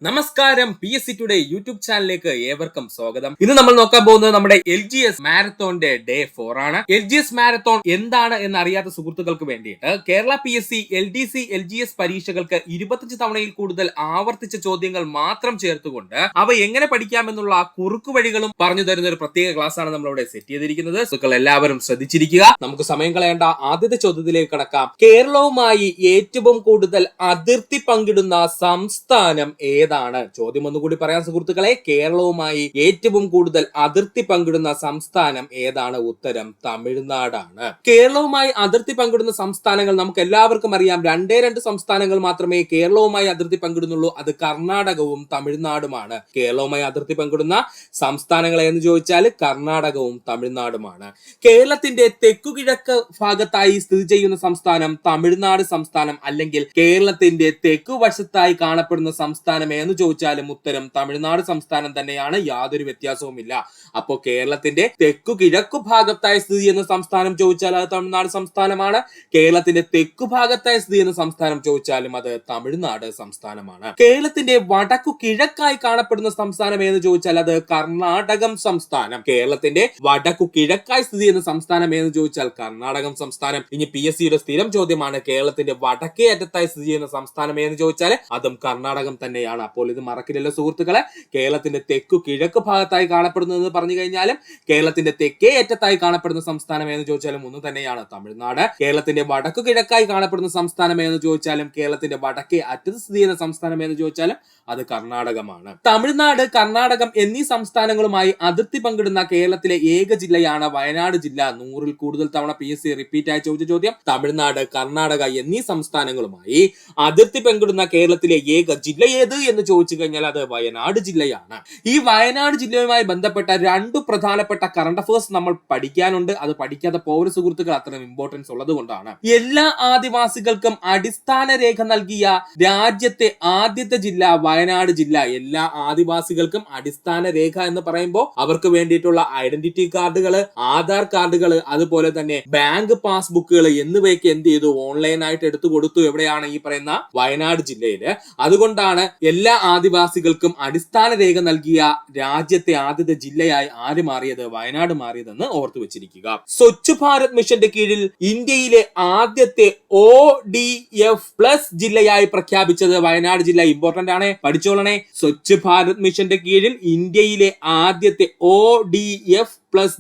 നമസ്കാരം, PSC today YouTube ചാനലിലേക്ക് ഏവർക്കും സ്വാഗതം. ഇന്ന് നമ്മൾ നോക്കാൻ പോകുന്നത് നമ്മുടെ LGS മാരത്തോണിന്റെ ഡേ 4 ആണ്. LGS മാരത്തോൺ എന്താണ് എന്ന് അറിയാത്ത സുഹൃത്തുക്കൾക്ക് വേണ്ടിയിട്ട് കേരള PSC LDC LGS പരീക്ഷകൾക്ക് 25 തവണയിൽ കൂടുതൽ ആവർത്തിച്ച ചോദ്യങ്ങൾ മാത്രം ചേർത്തുകൊണ്ട് അവ എങ്ങനെ പഠിക്കാമെന്നുള്ള കുറുക്കുവഴികളും പറഞ്ഞു തരുന്ന ഒരു പ്രത്യേക ക്ലാസ് ആണ് നമ്മളിവിടെ സെറ്റ് ചെയ്തിരിക്കുന്നത്. സുഹൃത്തുക്കൾ എല്ലാവരും ശ്രദ്ധിച്ചിരിക്കുക. നമുക്ക് സമയം കളയേണ്ട, ആദ്യത്തെ ചോദ്യത്തിലേക്ക് കടക്കാം. കേരളവുമായി ഏറ്റവും കൂടുതൽ അതിർത്തി പങ്കിടുന്ന സംസ്ഥാനം ഏതാണ്? ചോദ്യം ഒന്നുകൂടി പറയാൻ സുഹൃത്തുക്കളെ, കേരളവുമായി ഏറ്റവും കൂടുതൽ അതിർത്തി പങ്കിടുന്ന സംസ്ഥാനം ഏതാണ്? ഉത്തരം തമിഴ്നാടാണ്. കേരളവുമായി അതിർത്തി പങ്കിടുന്ന സംസ്ഥാനങ്ങൾ നമുക്ക് എല്ലാവർക്കും അറിയാം. രണ്ട് സംസ്ഥാനങ്ങൾ മാത്രമേ കേരളവുമായി അതിർത്തി പങ്കിടുന്നുള്ളൂ. അത് കർണാടകവും തമിഴ്നാടുമാണ്. കേരളവുമായി അതിർത്തി പങ്കിടുന്ന സംസ്ഥാനങ്ങൾ എന്ന് ചോദിച്ചാൽ കർണാടകവും തമിഴ്നാടുമാണ്. കേരളത്തിന്റെ തെക്കുകിഴക്ക് ഭാഗത്തായി സ്ഥിതി ചെയ്യുന്ന സംസ്ഥാനം തമിഴ്നാട് സംസ്ഥാനം, അല്ലെങ്കിൽ കേരളത്തിന്റെ തെക്കുവശത്തായി കാണപ്പെടുന്ന സംസ്ഥാനം എന്ന് ചോദിച്ചാലും ഉത്തരം തമിഴ്നാട് സംസ്ഥാനം തന്നെയാണ്. യാതൊരു വ്യത്യാസവുമില്ല. അപ്പോ കേരളത്തിന്റെ തെക്കു കിഴക്കു ഭാഗത്തായി സ്ഥിതി ചെയ്യുന്ന സംസ്ഥാനം ചോദിച്ചാൽ അത് തമിഴ്നാട് സംസ്ഥാനമാണ്. കേരളത്തിന്റെ തെക്കു ഭാഗത്തായി സ്ഥിതി ചെയ്യുന്ന സംസ്ഥാനം ചോദിച്ചാലും അത് തമിഴ്നാട് സംസ്ഥാനമാണ്. കേരളത്തിന്റെ വടക്കു കിഴക്കായി കാണപ്പെടുന്ന സംസ്ഥാനം എന്ന് ചോദിച്ചാൽ അത് കർണാടകം സംസ്ഥാനം. കേരളത്തിന്റെ വടക്കു കിഴക്കായി സ്ഥിതി ചെയ്യുന്ന സംസ്ഥാനം എന്ന് ചോദിച്ചാൽ കർണാടകം സംസ്ഥാനം. ഇനി PSC യുടെ സ്ഥിരം ചോദ്യമാണ്, കേരളത്തിന്റെ വടക്കേ അറ്റത്തായി സ്ഥിതി ചെയ്യുന്ന സംസ്ഥാനം എന്ന് ചോദിച്ചാൽ അതും കർണാടകം തന്നെയാണ്. അപ്പോൾ ഇത് മറക്കില്ലല്ലോ സുഹൃത്തുക്കളെ. കേരളത്തിന്റെ തെക്കു കിഴക്ക് ഭാഗത്തായി കാണപ്പെടുന്നത് പറഞ്ഞു കഴിഞ്ഞാലും കേരളത്തിന്റെ തെക്കേ അറ്റത്തായി കാണപ്പെടുന്ന സംസ്ഥാനം എന്ന് ചോദിച്ചാലും ഒന്ന് തന്നെയാണ്, തമിഴ്നാട്. കേരളത്തിന്റെ വടക്കു കിഴക്കായി കാണപ്പെടുന്ന സംസ്ഥാനം എന്ന് ചോദിച്ചാലും കേരളത്തിന്റെ വടക്കേ അറ്റത്ത് സ്ഥിതി ചെയ്യുന്ന സംസ്ഥാനം എന്ന് ചോദിച്ചാലും അത് കർണാടകമാണ്. തമിഴ്നാട്, കർണാടകം എന്നീ സംസ്ഥാനങ്ങളുമായി അതിർത്തി പങ്കിടുന്ന കേരളത്തിലെ ഏക ജില്ലയാണ് വയനാട് ജില്ല. 100-ൽ കൂടുതൽ തവണ PSC റിപ്പീറ്റ് ആയി ചോദിച്ച ചോദ്യം. തമിഴ്നാട്, കർണാടക എന്നീ സംസ്ഥാനങ്ങളുമായി അതിർത്തി പങ്കിടുന്ന കേരളത്തിലെ ഏക ജില്ല ഏത് എന്ന് ചോദിച്ചു കഴിഞ്ഞാൽ അത് വയനാട് ജില്ലയാണ്. ഈ വയനാട് ജില്ലയുമായി ബന്ധപ്പെട്ട രണ്ട് പ്രധാനപ്പെട്ട കറണ്ട് അഫയേഴ്സ് നമ്മൾ പഠിക്കാനുണ്ട്. അത് പഠിക്കാതെ പോര സുഹൃത്തുക്കൾ, അത്രയും ഇമ്പോർട്ടൻസ് ഉള്ളത് കൊണ്ടാണ്. എല്ലാ ആദിവാസികൾക്കും അടിസ്ഥാന രേഖ നൽകിയ രാജ്യത്തെ ആദ്യത്തെ ജില്ല വയനാട് ജില്ല. എല്ലാ ആദിവാസികൾക്കും അടിസ്ഥാന രേഖ എന്ന് പറയുമ്പോൾ അവർക്ക് വേണ്ടിയിട്ടുള്ള ഐഡന്റിറ്റി കാർഡുകൾ, ആധാർ കാർഡുകൾ, അതുപോലെ തന്നെ ബാങ്ക് പാസ്ബുക്കുകൾ എന്നിവയൊക്കെ എന്ത് ചെയ്തു? ഓൺലൈനായിട്ട് എടുത്തു കൊടുത്തു. എവിടെയാണ്? ഈ പറയുന്ന വയനാട് ജില്ലയില്. അതുകൊണ്ടാണ് എല്ലാ ആദിവാസികൾക്കും അടിസ്ഥാന രേഖ നൽകിയ രാജ്യത്തെ ആദ്യത്തെ ജില്ലയായി ആര് മാറിയത്? വയനാട് മാറിയതെന്ന് ഓർത്തു വെച്ചിരിക്കുക. സ്വച്ഛ് ഭാരത് മിഷന്റെ കീഴിൽ ഇന്ത്യയിലെ ആദ്യത്തെ ODF+ ജില്ലയായി പ്രഖ്യാപിച്ചത് വയനാട് ജില്ല. ഇമ്പോർട്ടന്റ് ആണ്, പഠിച്ചോളണേ. സ്വച്ഛ് ഭാരത് മിഷന്റെ കീഴിൽ ഇന്ത്യയിലെ ആദ്യത്തെ ODF+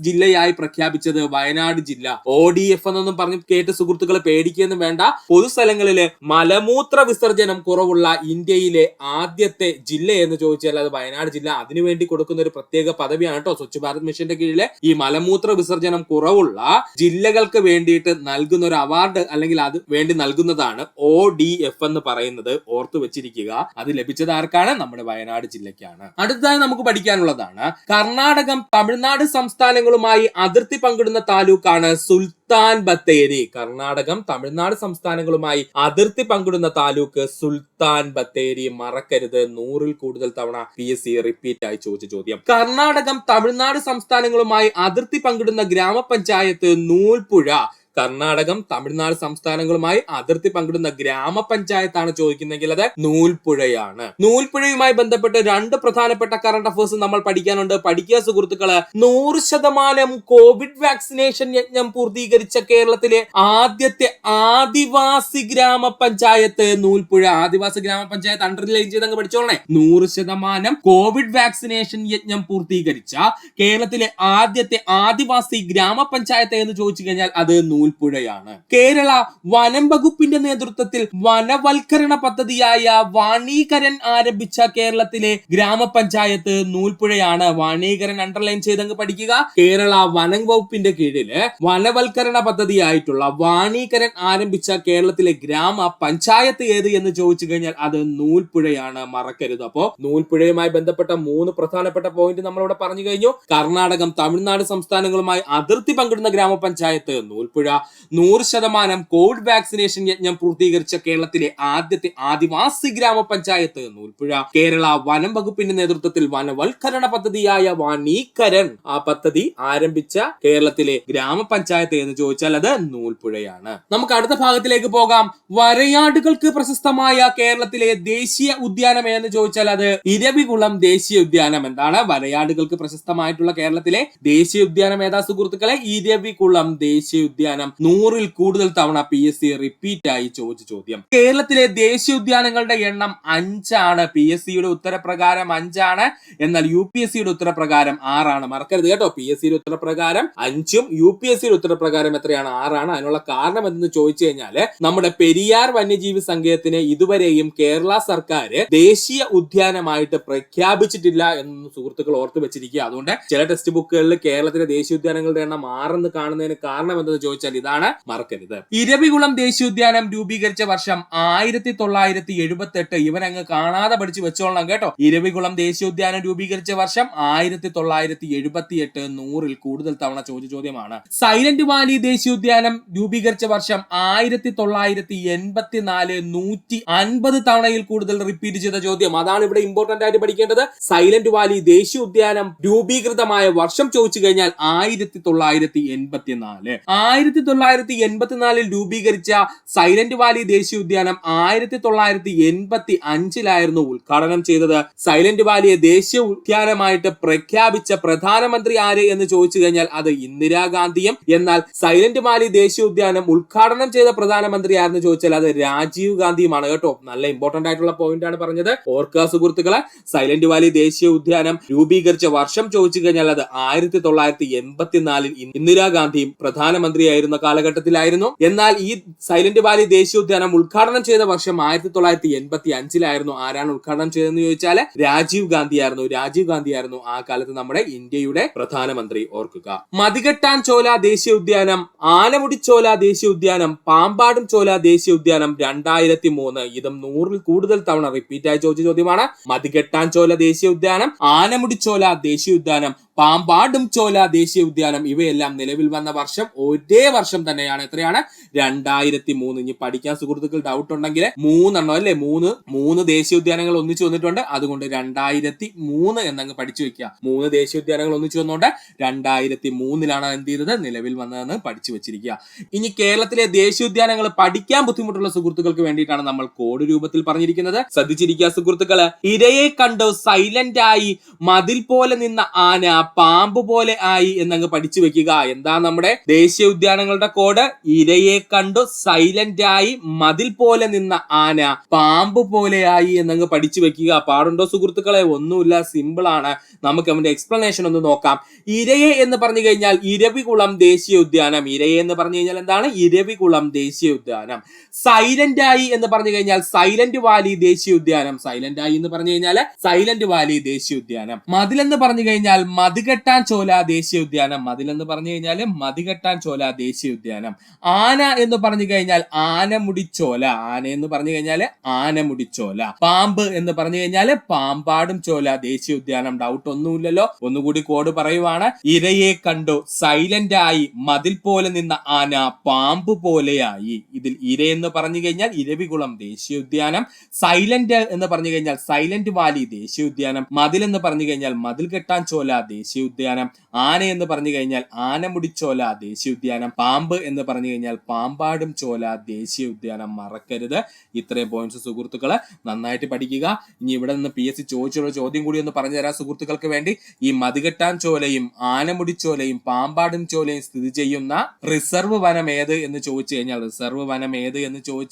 ജില്ലയായി പ്രഖ്യാപിച്ചത് വയനാട് ജില്ല. ODF എന്നൊന്നും പറഞ്ഞ് കേട്ട് സുഹൃത്തുക്കളെ പേടിക്കൊന്നും വേണ്ട. പൊതുസ്ഥലങ്ങളില് മലമൂത്ര വിസർജനം കുറവുള്ള ഇന്ത്യയിലെ ആദ്യത്തെ ജില്ല എന്ന് ചോദിച്ചാൽ അത് വയനാട് ജില്ല. അതിനുവേണ്ടി കൊടുക്കുന്ന ഒരു പ്രത്യേക പദവിയാണ് കേട്ടോ സ്വച്ഛ് ഭാരത് മിഷന്റെ കീഴിലെ ഈ മലമൂത്ര വിസർജനം കുറവുള്ള ജില്ലകൾക്ക് വേണ്ടിയിട്ട് നൽകുന്ന ഒരു അവാർഡ്, അല്ലെങ്കിൽ അത് വേണ്ടി നൽകുന്നതാണ് ODF എന്ന് പറയുന്നത്. ഓർത്തു വെച്ചിരിക്കുക. അത് ലഭിച്ചത് ആർക്കാണ്? നമ്മുടെ വയനാട് ജില്ലയ്ക്കാണ്. അടുത്തതായി നമുക്ക് പഠിക്കാനുള്ളതാണ്, കർണാടകം തമിഴ്നാട് സംസ്ഥാനങ്ങളുമായി അതിർത്തി പങ്കിടുന്ന താലൂക്കാണ് സുൽത്താൻ ബത്തേരി. കർണാടകം തമിഴ്നാട് സംസ്ഥാനങ്ങളുമായി അതിർത്തി പങ്കിടുന്ന താലൂക്ക് സുൽത്താൻ ബത്തേരി. മറക്കരുത്, 100-ൽ കൂടുതൽ തവണ PSC റിപ്പീറ്റ് ആയി ചോദിച്ച ചോദ്യം. കർണാടകം തമിഴ്നാട് സംസ്ഥാനങ്ങളുമായി അതിർത്തി പങ്കിടുന്ന ഗ്രാമപഞ്ചായത്ത് നൂൽപ്പുഴ. കർണാടകം തമിഴ്നാട് സംസ്ഥാനങ്ങളുമായി അതിർത്തി പങ്കിടുന്ന ഗ്രാമപഞ്ചായത്താണ് ചോദിക്കുന്നെങ്കിൽ അത് നൂൽപ്പുഴയാണ്. നൂൽപ്പുഴയുമായി ബന്ധപ്പെട്ട് രണ്ട് പ്രധാനപ്പെട്ട കറണ്ട് അഫയേഴ്സ് നമ്മൾ പഠിക്കാനുണ്ട്. പഠിക്കുക സുഹൃത്തുക്കള്. 100% കോവിഡ് വാക്സിനേഷൻ യജ്ഞം പൂർത്തീകരിച്ച കേരളത്തിലെ ആദ്യത്തെ ആദിവാസി ഗ്രാമപഞ്ചായത്ത് നൂൽപ്പുഴ. ആദിവാസി ഗ്രാമപഞ്ചായത്ത് അണ്ടർലൈൻ ചെയ്ത് പഠിച്ചോളണേ. 100% കോവിഡ് വാക്സിനേഷൻ യജ്ഞം പൂർത്തീകരിച്ച കേരളത്തിലെ ആദ്യത്തെ ആദിവാസി ഗ്രാമപഞ്ചായത്ത് എന്ന് ചോദിച്ചു കഴിഞ്ഞാൽ അത് നൂൽപ്പുഴയാണ്. കേരള വനം വകുപ്പിന്റെ നേതൃത്വത്തിൽ വനവൽക്കരണ പദ്ധതിയായ വാണീകരൻ ആരംഭിച്ച കേരളത്തിലെ ഗ്രാമപഞ്ചായത്ത് നൂൽപ്പുഴയാണ്. വാണീകരൻ അണ്ടർലൈൻ ചെയ്തങ്ങ് പഠിക്കുക. കേരള വനം വകുപ്പിന്റെ കീഴില് വനവൽക്കരണ പദ്ധതിയായിട്ടുള്ള വാണീകരൻ ആരംഭിച്ച കേരളത്തിലെ ഗ്രാമപഞ്ചായത്ത് ഏത് എന്ന് ചോദിച്ചു കഴിഞ്ഞാൽ അത് നൂൽപ്പുഴയാണ്. മറക്കരുത്. അപ്പോ നൂൽപ്പുഴയുമായി ബന്ധപ്പെട്ട 3 പ്രധാനപ്പെട്ട പോയിന്റ് നമ്മളിവിടെ പറഞ്ഞു കഴിഞ്ഞു. കർണാടകം തമിഴ്നാട് സംസ്ഥാനങ്ങളുമായി അതിർത്തി പങ്കിടുന്ന ഗ്രാമപഞ്ചായത്ത് നൂൽപ്പുഴ, നൂൽപ്പുഴ. 100% കോവിഡ് വാക്സിനേഷൻ യജ്ഞം പൂർത്തീകരിച്ച കേരളത്തിലെ ആദ്യത്തെ ആദിവാസി ഗ്രാമപഞ്ചായത്ത് നൂൽപ്പുഴ. കേരള വനം വകുപ്പിന്റെ നേതൃത്വത്തിൽ വനവൽക്കരണ പദ്ധതിയായ വനീകരൺ ആ പദ്ധതി ആരംഭിച്ച കേരളത്തിലെ ഗ്രാമപഞ്ചായത്ത് എന്ന് ചോദിച്ചാൽ അത് നൂൽപ്പുഴയാണ്. നമുക്ക് അടുത്ത ഭാഗത്തിലേക്ക് പോകാം. വരയാടുകൾക്ക് പ്രശസ്തമായ കേരളത്തിലെ ദേശീയ ഉദ്യാനം എന്ന് ചോദിച്ചാൽ അത് ഇരവികുളം ദേശീയ ഉദ്യാനം. എന്താണ് വരയാടുകൾക്ക് പ്രശസ്തമായിട്ടുള്ള കേരളത്തിലെ ദേശീയ ഉദ്യാനം ഏതാ സുഹൃത്തുക്കളെ? ഇരവികുളം ദേശീയ ഉദ്യാനം. 100-ൽ കൂടുതൽ തവണ PSC റിപ്പീറ്റ് ആയി ചോദിച്ച ചോദ്യം. കേരളത്തിലെ ദേശീയ ഉദ്യാനങ്ങളുടെ എണ്ണം 5ആണ്. PSCയുടെ ഉത്തരപ്രകാരം 5ആണ്. എന്നാൽ UPSCയുടെ ഉത്തരപ്രകാരം 6ആണ്. മറക്കരുത് കേട്ടോ. PSCയുടെ ഉത്തരപ്രകാരം 5ഉം UPSCയുടെ ഉത്തരപ്രകാരം എത്രയാണ്? 6ആണ്. അതിനുള്ള കാരണം എന്തെന്ന് ചോദിച്ചു കഴിഞ്ഞാൽ നമ്മുടെ പെരിയാർ വന്യജീവി സങ്കേതത്തിനെ ഇതുവരെയും കേരള സർക്കാർ ദേശീയ ഉദ്യാനമായിട്ട് പ്രഖ്യാപിച്ചിട്ടില്ല എന്ന് സുഹൃത്തുക്കൾ ഓർത്തു വെച്ചിരിക്കുക. അതുകൊണ്ട് ചില ടെക്സ്റ്റ് ബുക്കുകളിൽ കേരളത്തിലെ ദേശീയ ഉദ്യാനങ്ങളുടെ എണ്ണം 6 കാണുന്നതിന് കാരണം എന്തെന്ന് ചോദിച്ചാൽ ഇതാണ്. മറക്കരുത്. ഇരവികുളം ദേശീയോദ്യാനം രൂപീകരിച്ച വർഷം 1978. ഇവനങ്ങ് കാണാതെ പഠിച്ചു വെച്ചോളണം കേട്ടോ. ഇരവികുളം ദേശീയോദ്യാനം രൂപീകരിച്ച വർഷം 1978. 100-ൽ കൂടുതൽ തവണ ചോദിച്ച ചോദ്യമാണ്. സൈലന്റ് വാലി ദേശീയോദ്യാനം രൂപീകരിച്ച വർഷം 1984. 150 തവണയിൽ കൂടുതൽ റിപ്പീറ്റ് ചെയ്ത ചോദ്യം. അതാണ് ഇവിടെ ഇമ്പോർട്ടന്റ് ആയിട്ട് പഠിക്കേണ്ടത്. സൈലന്റ് വാലി ദേശീയോദ്യാനം രൂപീകൃതമായ വർഷം ചോദിച്ചു കഴിഞ്ഞാൽ 1984. 1984-ൽ രൂപീകരിച്ച സൈലന്റ് വാലി ദേശീയോദ്യാനം 1985-ലായിരുന്നു ഉദ്ഘാടനം ചെയ്തത്. സൈലന്റ് വാലിയെ ദേശീയ ഉദ്യാനമായിട്ട് പ്രഖ്യാപിച്ച പ്രധാനമന്ത്രി ആര് എന്ന് ചോദിച്ചു കഴിഞ്ഞാൽ അത് ഇന്ദിരാഗാന്ധിയും. എന്നാൽ സൈലന്റ് വാലി ദേശീയോദ്യാനം ഉദ്ഘാടനം ചെയ്ത പ്രധാനമന്ത്രി ആരെന്ന് ചോദിച്ചാൽ അത് രാജീവ് ഗാന്ധിയുമാണ് കേട്ടോ. നല്ല ഇമ്പോർട്ടന്റ് ആയിട്ടുള്ള പോയിന്റ് ആണ് പറഞ്ഞത്. ഓർക്കുക സുഹൃത്തുക്കളെ, സൈലന്റ് വാലി ദേശീയ ഉദ്യാനം രൂപീകരിച്ച വർഷം ചോദിച്ചു കഴിഞ്ഞാൽ അത് 1984-ൽ ഇന്ദിരാഗാന്ധിയും പ്രധാനമന്ത്രിയായിരുന്ന കാലഘട്ടത്തിലായിരുന്നു. എന്നാൽ ഈ സൈലന്റ് വാലി ദേശീയ ഉദ്യാനം ഉദ്ഘാടനം ചെയ്ത വർഷം 1985-ലായിരുന്നു. ആരാണ് ഉദ്ഘാടനം ചെയ്തതെന്ന് ചോദിച്ചാൽ രാജീവ് ഗാന്ധിയായിരുന്നു ആ കാലത്ത് നമ്മുടെ ഇന്ത്യയുടെ പ്രധാനമന്ത്രി. ഓർക്കുക. മതികെട്ടാൻ ചോല ദേശീയ ഉദ്യാനം, ആനമുടിച്ചോല ദേശീയ ഉദ്യാനം, പാമ്പാടും ചോല ദേശീയ ഉദ്യാനം 2003. ഇതും 100-ൽ കൂടുതൽ തവണ റിപ്പീറ്റ് ആയി ചോദിച്ച ചോദ്യമാണ്. മതികെട്ടാൻ ചോല ദേശീയ ഉദ്യാനം, ആനമുടിച്ചോല ദേശീയ ഉദ്യാനം, പാമ്പാടും ചോല ദേശീയ ഉദ്യാനം ഇവയെല്ലാം നിലവിൽ വന്ന വർഷം ഒരേ വർഷം തന്നെയാണ്. എത്രയാണ്? 2003. ഇനി പഠിക്കാൻ സുഹൃത്തുക്കൾ ഡൗട്ട് ഉണ്ടെങ്കിൽ 3 എണ്ണം അല്ലേ, 3 ദേശീയ ഉദ്യാനങ്ങൾ ഒന്നിച്ചു വന്നിട്ടുണ്ട്. അതുകൊണ്ട് 2003 എന്നങ്ങ് പഠിച്ചു വെക്കുക. 3 ദേശീയ ഉദ്യാനങ്ങൾ ഒന്നിച്ചു വന്നുകൊണ്ട് 2003-ലാണ് എന്ത് ചെയ്തത്? നിലവിൽ വന്നതെന്ന് പഠിച്ചു വെച്ചിരിക്കുക. ഇനി കേരളത്തിലെ ദേശീയ ഉദ്യാനങ്ങൾ പഠിക്കാൻ ബുദ്ധിമുട്ടുള്ള സുഹൃത്തുക്കൾക്ക് വേണ്ടിയിട്ടാണ് നമ്മൾ കോഡ് രൂപത്തിൽ പറഞ്ഞിരിക്കുന്നത്. ശ്രദ്ധിച്ചിരിക്കുക സുഹൃത്തുക്കള്. ഇരയെ കണ്ടു സൈലന്റ് ആയി മതിൽ പോലെ നിന്ന ആന പാമ്പ് പോലെ ആയി എന്നങ്ങ് പഠിച്ചു വെക്കുക. എന്താ നമ്മുടെ ദേശീയ ഉദ്യാനങ്ങളുടെ കോഡ്? ഇരയെ കണ്ടു സൈലന്റ് ആയി മതിൽ പോലെ നിന്ന ആന പാമ്പ് പോലെ ആയി എന്നങ്ങ് പഠിച്ചു വെക്കുക. പാടുണ്ടോ സുഹൃത്തുക്കളെ? ഒന്നുമില്ല, സിമ്പിൾ ആണ്. നമുക്ക് അവന്റെ എക്സ്പ്ലനേഷൻ ഒന്ന് നോക്കാം. ഇരയെ എന്ന് പറഞ്ഞു കഴിഞ്ഞാൽ ഇരവികുളം ദേശീയ ഉദ്യാനം. ഇരയെ എന്ന് പറഞ്ഞു കഴിഞ്ഞാൽ എന്താണ്? ഇരവികുളം ദേശീയ ഉദ്യാനം. സൈലന്റ് ആയി എന്ന് പറഞ്ഞു കഴിഞ്ഞാൽ സൈലന്റ് വാലി ദേശീയ ഉദ്യാനം. സൈലന്റ് ആയി എന്ന് പറഞ്ഞു കഴിഞ്ഞാൽ സൈലന്റ് വാലി ദേശീയ ഉദ്യാനം. മതിൽ എന്ന് പറഞ്ഞു കഴിഞ്ഞാൽ മതികെട്ടാൻ ചോല ദേശീയ ഉദ്യാനം. മതിലെന്ന് പറഞ്ഞു കഴിഞ്ഞാൽ മതികെട്ടാൻ ചോല ദേശീയ ഉദ്യാനം. ആന എന്ന് പറഞ്ഞു കഴിഞ്ഞാൽ ആനമുടിച്ചോല. ആന എന്ന് പറഞ്ഞു കഴിഞ്ഞാൽ ആനമുടിച്ചോല. പാമ്പ് എന്ന് പറഞ്ഞു കഴിഞ്ഞാൽ പാമ്പാടും ചോല ദേശീയ ഉദ്യാനം. ഡൗട്ട് ഒന്നുമില്ലല്ലോ. ഒന്നുകൂടി കോഡ് പറയുവാണ്. ഇരയെ കണ്ടു സൈലന്റ് ആയി മതിൽ പോലെ നിന്ന ആന പാമ്പ് പോലെയായി. ഇതിൽ ഇര എന്ന് പറഞ്ഞു കഴിഞ്ഞാൽ ഇരവികുളം ദേശീയ ഉദ്യാനം, സൈലന്റ് എന്ന് പറഞ്ഞു കഴിഞ്ഞാൽ സൈലന്റ് വാലി ദേശീയ ഉദ്യാനം, മതിൽ എന്ന് പറഞ്ഞു കഴിഞ്ഞാൽ മതിൽ കെട്ടാൻ ചോല ദേശീയ ഉദ്യാനം, ആന എന്ന് പറഞ്ഞു കഴിഞ്ഞാൽ ആനമുടിച്ചോല ദേശീയ ഉദ്യാനം, പാമ്പ് എന്ന് പറഞ്ഞു കഴിഞ്ഞാൽ പാമ്പാടും ചോല ദേശീയ ഉദ്യാനം. മറക്കരുത്. ഇത്രയും പോയിന്റ്സ് സുഹൃത്തുക്കളെ നന്നായിട്ട് പഠിക്കുക. ഇനി ഇവിടെ നിന്ന് PSC ചോദിച്ചുള്ള ചോദ്യം കൂടി ഒന്ന് പറഞ്ഞു തരാം സുഹൃത്തുക്കൾക്ക് വേണ്ടി. ഈ മതികെട്ടാൻ ചോലയും ആനമുടിച്ചോലയും പാമ്പാടും ചോലയും സ്ഥിതി ചെയ്യുന്ന റിസർവ് വനം ഏത് എന്ന് ചോദിച്ചു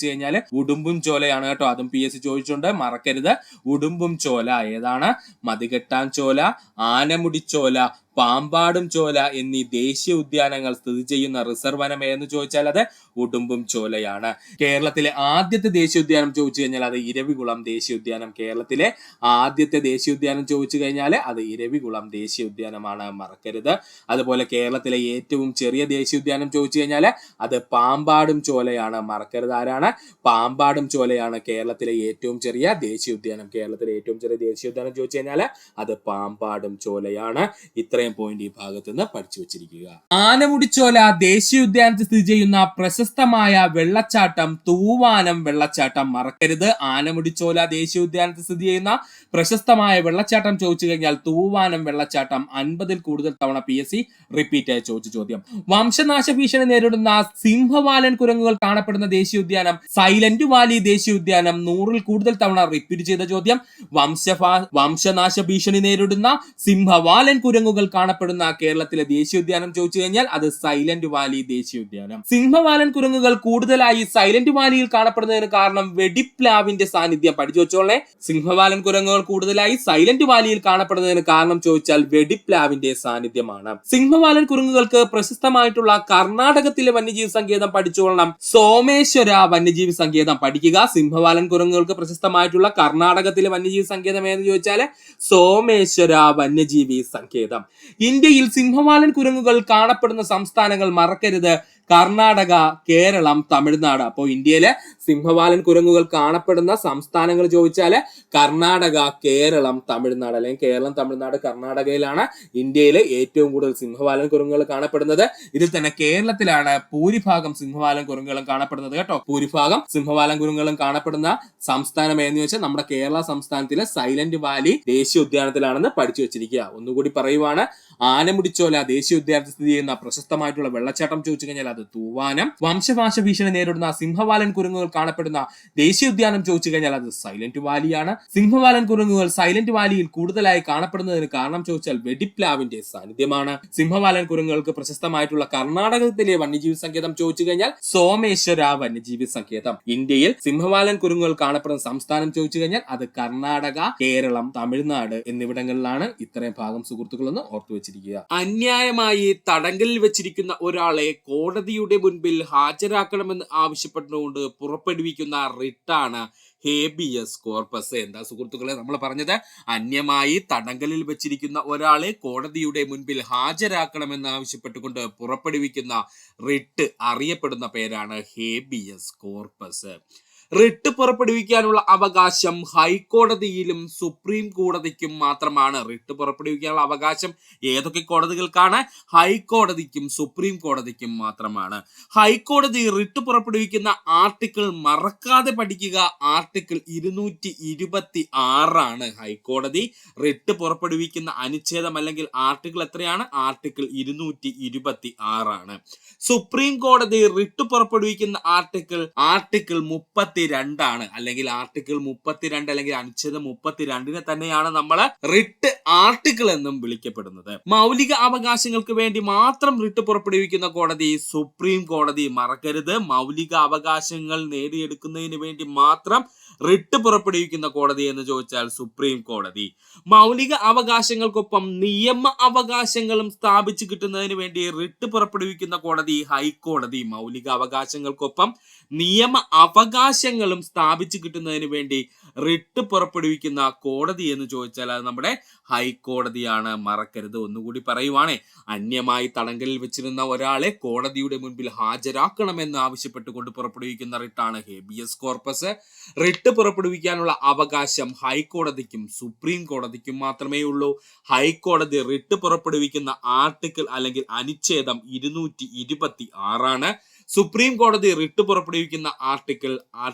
കഴിഞ്ഞാൽ ഉടുമ്പും ചോലയാണ് കേട്ടോ. അതും PSC ചോദിച്ചിട്ടുണ്ട്, മറക്കരുത്. ഉടുമ്പും ചോല ഏതാണ്? മതികെട്ടാൻ ചോല, ആനമുടിച്ചോല, പാമ്പാടും ചോല എന്നീ ദേശീയ ഉദ്യാനങ്ങൾ സ്ഥിതി ചെയ്യുന്ന റിസർവ് വനം ഏതെന്ന് ചോദിച്ചാൽ അത് ഉടുമ്പും ചോലയാണ്. കേരളത്തിലെ ആദ്യത്തെ ദേശീയ ഉദ്യാനം ചോദിച്ചു കഴിഞ്ഞാൽ അത് ഇരവികുളം ദേശീയ ഉദ്യാനം. കേരളത്തിലെ ആദ്യത്തെ ദേശീയ ഉദ്യാനം ചോദിച്ചു കഴിഞ്ഞാൽ അത് ഇരവികുളം ദേശീയ ഉദ്യാനമാണ്. മറക്കരുത്. അതുപോലെ കേരളത്തിലെ ഏറ്റവും ചെറിയ ദേശീയ ഉദ്യാനം ചോദിച്ചു കഴിഞ്ഞാൽ അത് പാമ്പാടും ചോലയാണ്. മറക്കരുത്. ആരാണ്? പാമ്പാടും ചോലയാണ് കേരളത്തിലെ ഏറ്റവും ചെറിയ ദേശീയ ഉദ്യാനം. കേരളത്തിലെ ഏറ്റവും ചെറിയ ദേശീയ ഉദ്യാനം ചോദിച്ചു കഴിഞ്ഞാൽ അത് പാമ്പാടും ചോലയാണ്. ഇത്ര ഇത്രയും പോയിന്റ് ഈ ഭാഗത്ത് നിന്ന് പഠിച്ചു വെച്ചിരിക്കുക. ആനമുടിച്ചോല ദേശീയോദ്യാനത്തിൽ സ്ഥിതി ചെയ്യുന്ന പ്രശസ്തമായ വെള്ളച്ചാട്ടം തൂവാനം വെള്ളച്ചാട്ടം മറക്കരുത്. ആനമുടിച്ചോല ദേശീയോദ്യാനത്തിൽ സ്ഥിതി ചെയ്യുന്ന പ്രശസ്തമായ വെള്ളച്ചാട്ടം ചോദിച്ചു കഴിഞ്ഞാൽ തൂവാനം വെള്ളച്ചാട്ടം. 50-ൽ കൂടുതൽ തവണ PSC റിപ്പീറ്റ് ആയി ചോദിച്ച ചോദ്യം. വംശനാശ ഭീഷണി നേരിടുന്ന സിംഹവാലൻ കുരങ്ങുകൾ കാണപ്പെടുന്ന ദേശീയോദ്യാനം സൈലന്റ് വാലി ദേശീയോദ്യാനം. 100-ൽ കൂടുതൽ തവണ റിപ്പീറ്റ് ചെയ്ത ചോദ്യം. വംശനാശ ഭീഷണി നേരിടുന്ന സിംഹവാലൻ കുരങ്ങുകൾ കാണപ്പെടുന്ന കേരളത്തിലെ ദേശീയോദ്യാനം ചോദിച്ചു കഴിഞ്ഞാൽ അത് സൈലന്റ് വാലി ദേശീയോദ്യാനം. സിംഹവാലൻ കുരങ്ങുകൾ കൂടുതലായി സൈലന്റ് വാലിയിൽ കാണപ്പെടുന്നതിന് കാരണം വെടിപ്ലാവിന്റെ സാന്നിധ്യം. പഠിച്ചു വെച്ചോളെ. സിംഹവാലൻ കുരങ്ങുകൾ കൂടുതലായി സൈലന്റ് വാലിയിൽ കാണപ്പെടുന്നതിന് കാരണം ചോദിച്ചാൽ വെടിപ്ലാവിന്റെ സാന്നിധ്യമാണ്. സിംഹവാലൻ കുരങ്ങുകൾക്ക് പ്രശസ്തമായിട്ടുള്ള കർണാടകത്തിലെ വന്യജീവി സങ്കേതം പഠിച്ചോളണം. സോമേശ്വര വന്യജീവി സങ്കേതം പഠിക്കുക. സിംഹവാലൻ കുരങ്ങുകൾക്ക് പ്രശസ്തമായിട്ടുള്ള കർണാടകത്തിലെ വന്യജീവി സങ്കേതം ഏതെന്ന് ചോദിച്ചാൽ സോമേശ്വര വന്യജീവി സങ്കേതം. ഇന്ത്യയിൽ സിംഹവാലൻ കുരങ്ങുകൾ കാണപ്പെടുന്ന സംസ്ഥാനങ്ങൾ മറക്കരുത്. കർണാടക, കേരളം, തമിഴ്നാട്. അപ്പോൾ ഇന്ത്യയിലെ സിംഹവാലൻ കുരങ്ങുകൾ കാണപ്പെടുന്ന സംസ്ഥാനങ്ങൾ ചോദിച്ചാൽ കർണാടക, കേരളം, തമിഴ്നാട്, അല്ലെങ്കിൽ കേരളം, തമിഴ്നാട്, കർണാടകയിലാണ് ഇന്ത്യയിലെ ഏറ്റവും കൂടുതൽ സിംഹവാലൻ കുരങ്ങുകൾ കാണപ്പെടുന്നത്. ഇതിൽ തന്നെ കേരളത്തിലാണ് ഭൂരിഭാഗം സിംഹവാലൻ കുരങ്ങുകളും കാണപ്പെടുന്നത് കേട്ടോ. ഭൂരിഭാഗം സിംഹവാലൻ കുരങ്ങുകളും കാണപ്പെടുന്ന സംസ്ഥാനം ഏതെന്ന് വെച്ചാൽ നമ്മുടെ കേരള സംസ്ഥാനത്തിലെ സൈലന്റ് വാലി ദേശീയോദ്യാനത്തിലാണെന്ന് പഠിച്ചു വെച്ചിരിക്കുക. ഒന്നുകൂടി പറയുവാണ്. ആനമുടിച്ചോല ദേശീയോദ്യാനത്തിൽ സ്ഥിതി ചെയ്യുന്ന പ്രശസ്തമായിട്ടുള്ള വെള്ളച്ചാട്ടം ചോദിച്ചു കഴിഞ്ഞാൽ അത് തൂവാനം. വംശനാശ ഭീഷണി നേരിടുന്ന സിംഹവാലൻ കുരങ്ങുകൾ കാണപ്പെടുന്ന ദേശീയോദ്യാനം ചോദിച്ചു കഴിഞ്ഞാൽ അത് സൈലന്റ് വാലിയാണ്. സിംഹവാലൻ കുരങ്ങുകൾ സൈലന്റ് വാലിയിൽ കൂടുതലായി കാണപ്പെടുന്നതിന് കാരണം ചോദിച്ചാൽ വെടിപ്ലാവിന്റെ സാന്നിധ്യമാണ്. സിംഹവാലൻ കുരങ്ങുകൾക്ക് പ്രശസ്തമായിട്ടുള്ള കർണാടകത്തിലെ വന്യജീവി സങ്കേതം ചോദിച്ചു കഴിഞ്ഞാൽ സോമേശ്വര വന്യജീവി സങ്കേതം. ഇന്ത്യയിൽ സിംഹവാലൻ കുരങ്ങുകൾ കാണപ്പെടുന്ന സംസ്ഥാനം ചോദിച്ചു കഴിഞ്ഞാൽ അത് കർണാടക, കേരളം, തമിഴ്നാട് എന്നിവിടങ്ങളിലാണ്. ഇത്രയും ഭാഗം സുഹൃത്തുക്കളൊന്ന് ഓർത്തു വെച്ചിരിക്കുക. അന്യായമായി തടങ്കലിൽ വെച്ചിരിക്കുന്ന ഒരാളെ കോടതിയുടെ മുൻപിൽ ഹാജരാക്കണമെന്ന് ആവശ്യപ്പെട്ടുകൊണ്ട് പുറപ്പെടുവിക്കുന്ന റിട്ടാണ് ഹേബിയസ് കോർപ്പസ്. എന്താ സുഹൃത്തുക്കളെ നമ്മൾ പറഞ്ഞത്? അന്യമായി തടങ്കലിൽ വെച്ചിരിക്കുന്ന ഒരാളെ കോടതിയുടെ മുൻപിൽ ഹാജരാക്കണമെന്ന് ആവശ്യപ്പെട്ടുകൊണ്ട് പുറപ്പെടുവിക്കുന്ന റിട്ട് അറിയപ്പെടുന്ന പേരാണ് ഹേബിയസ് കോർപ്പസ്. റിട്ട് പുറപ്പെടുവിക്കാനുള്ള അവകാശം ഹൈക്കോടതിയിലും സുപ്രീം കോടതിക്കും മാത്രമാണ്. റിട്ട് പുറപ്പെടുവിക്കാനുള്ള അവകാശം ഏതൊക്കെ കോടതികൾക്കാണ്? ഹൈക്കോടതിക്കും സുപ്രീം കോടതിക്കും മാത്രമാണ്. ഹൈക്കോടതി റിട്ട് പുറപ്പെടുവിക്കുന്ന ആർട്ടിക്കിൾ മറക്കാതെ പഠിക്കുക. ആർട്ടിക്കിൾ 226 ഹൈക്കോടതി റിട്ട് പുറപ്പെടുവിക്കുന്ന അനുച്ഛേദം അല്ലെങ്കിൽ ആർട്ടിക്കിൾ എത്രയാണ്? ആർട്ടിക്കിൾ 226. സുപ്രീം കോടതി റിട്ട് പുറപ്പെടുവിക്കുന്ന ആർട്ടിക്കിൾ 32 അല്ലെങ്കിൽ ആർട്ടിക്കിൾ 32 അല്ലെങ്കിൽ അനുച്ഛേദം 32 തന്നെയാണ് നമ്മൾ റിട്ട് ആർട്ടിക്കിൾ എന്നും വിളിക്കപ്പെടുന്നത്. മൗലിക അവകാശങ്ങൾക്ക് വേണ്ടി മാത്രം റിട്ട് പുറപ്പെടുവിക്കുന്ന കോടതി സുപ്രീം കോടതി. മറക്കരുത്. മൗലിക അവകാശങ്ങൾ നേടിയെടുക്കുന്നതിന് വേണ്ടി മാത്രം റിട്ട് പുറപ്പെടുവിക്കുന്ന കോടതി എന്ന് ചോദിച്ചാൽ സുപ്രീം കോടതി. മൗലിക അവകാശങ്ങൾക്കൊപ്പം നിയമ അവകാശങ്ങളും സ്ഥാപിച്ചു കിട്ടുന്നതിന് വേണ്ടി റിട്ട് പുറപ്പെടുവിക്കുന്ന കോടതി ഹൈക്കോടതി. മൗലിക അവകാശങ്ങൾക്കൊപ്പം നിയമ അവകാശങ്ങളും സ്ഥാപിച്ചു കിട്ടുന്നതിന് വേണ്ടി റിട്ട് പുറപ്പെടുവിക്കുന്ന കോടതി എന്ന് ചോദിച്ചാൽ അത് നമ്മുടെ ഹൈക്കോടതിയാണ്. മറക്കരുത്. ഒന്നുകൂടി പറയുവാണേ. അന്യമായി തടങ്കലിൽ വെച്ചിരുന്ന ഒരാളെ കോടതിയുടെ മുൻപിൽ ഹാജരാക്കണമെന്ന് ആവശ്യപ്പെട്ടുകൊണ്ട് പുറപ്പെടുവിക്കുന്ന റിട്ടാണ് ഹേബിയസ് കോർപ്പസ്. റിട്ട് പുറപ്പെടുവിക്കാനുള്ള അവകാശം ഹൈക്കോടതിക്കും സുപ്രീം കോടതിക്കും മാത്രമേ ഉള്ളൂ. ഹൈക്കോടതി റിട്ട് പുറപ്പെടുവിക്കുന്ന ആർട്ടിക്കിൾ അല്ലെങ്കിൽ അനുച്ഛേദം 226. സുപ്രീം കോടതി റിട്ട് പുറപ്പെടുവിക്കുന്ന ആർട്ടിക്കിൾ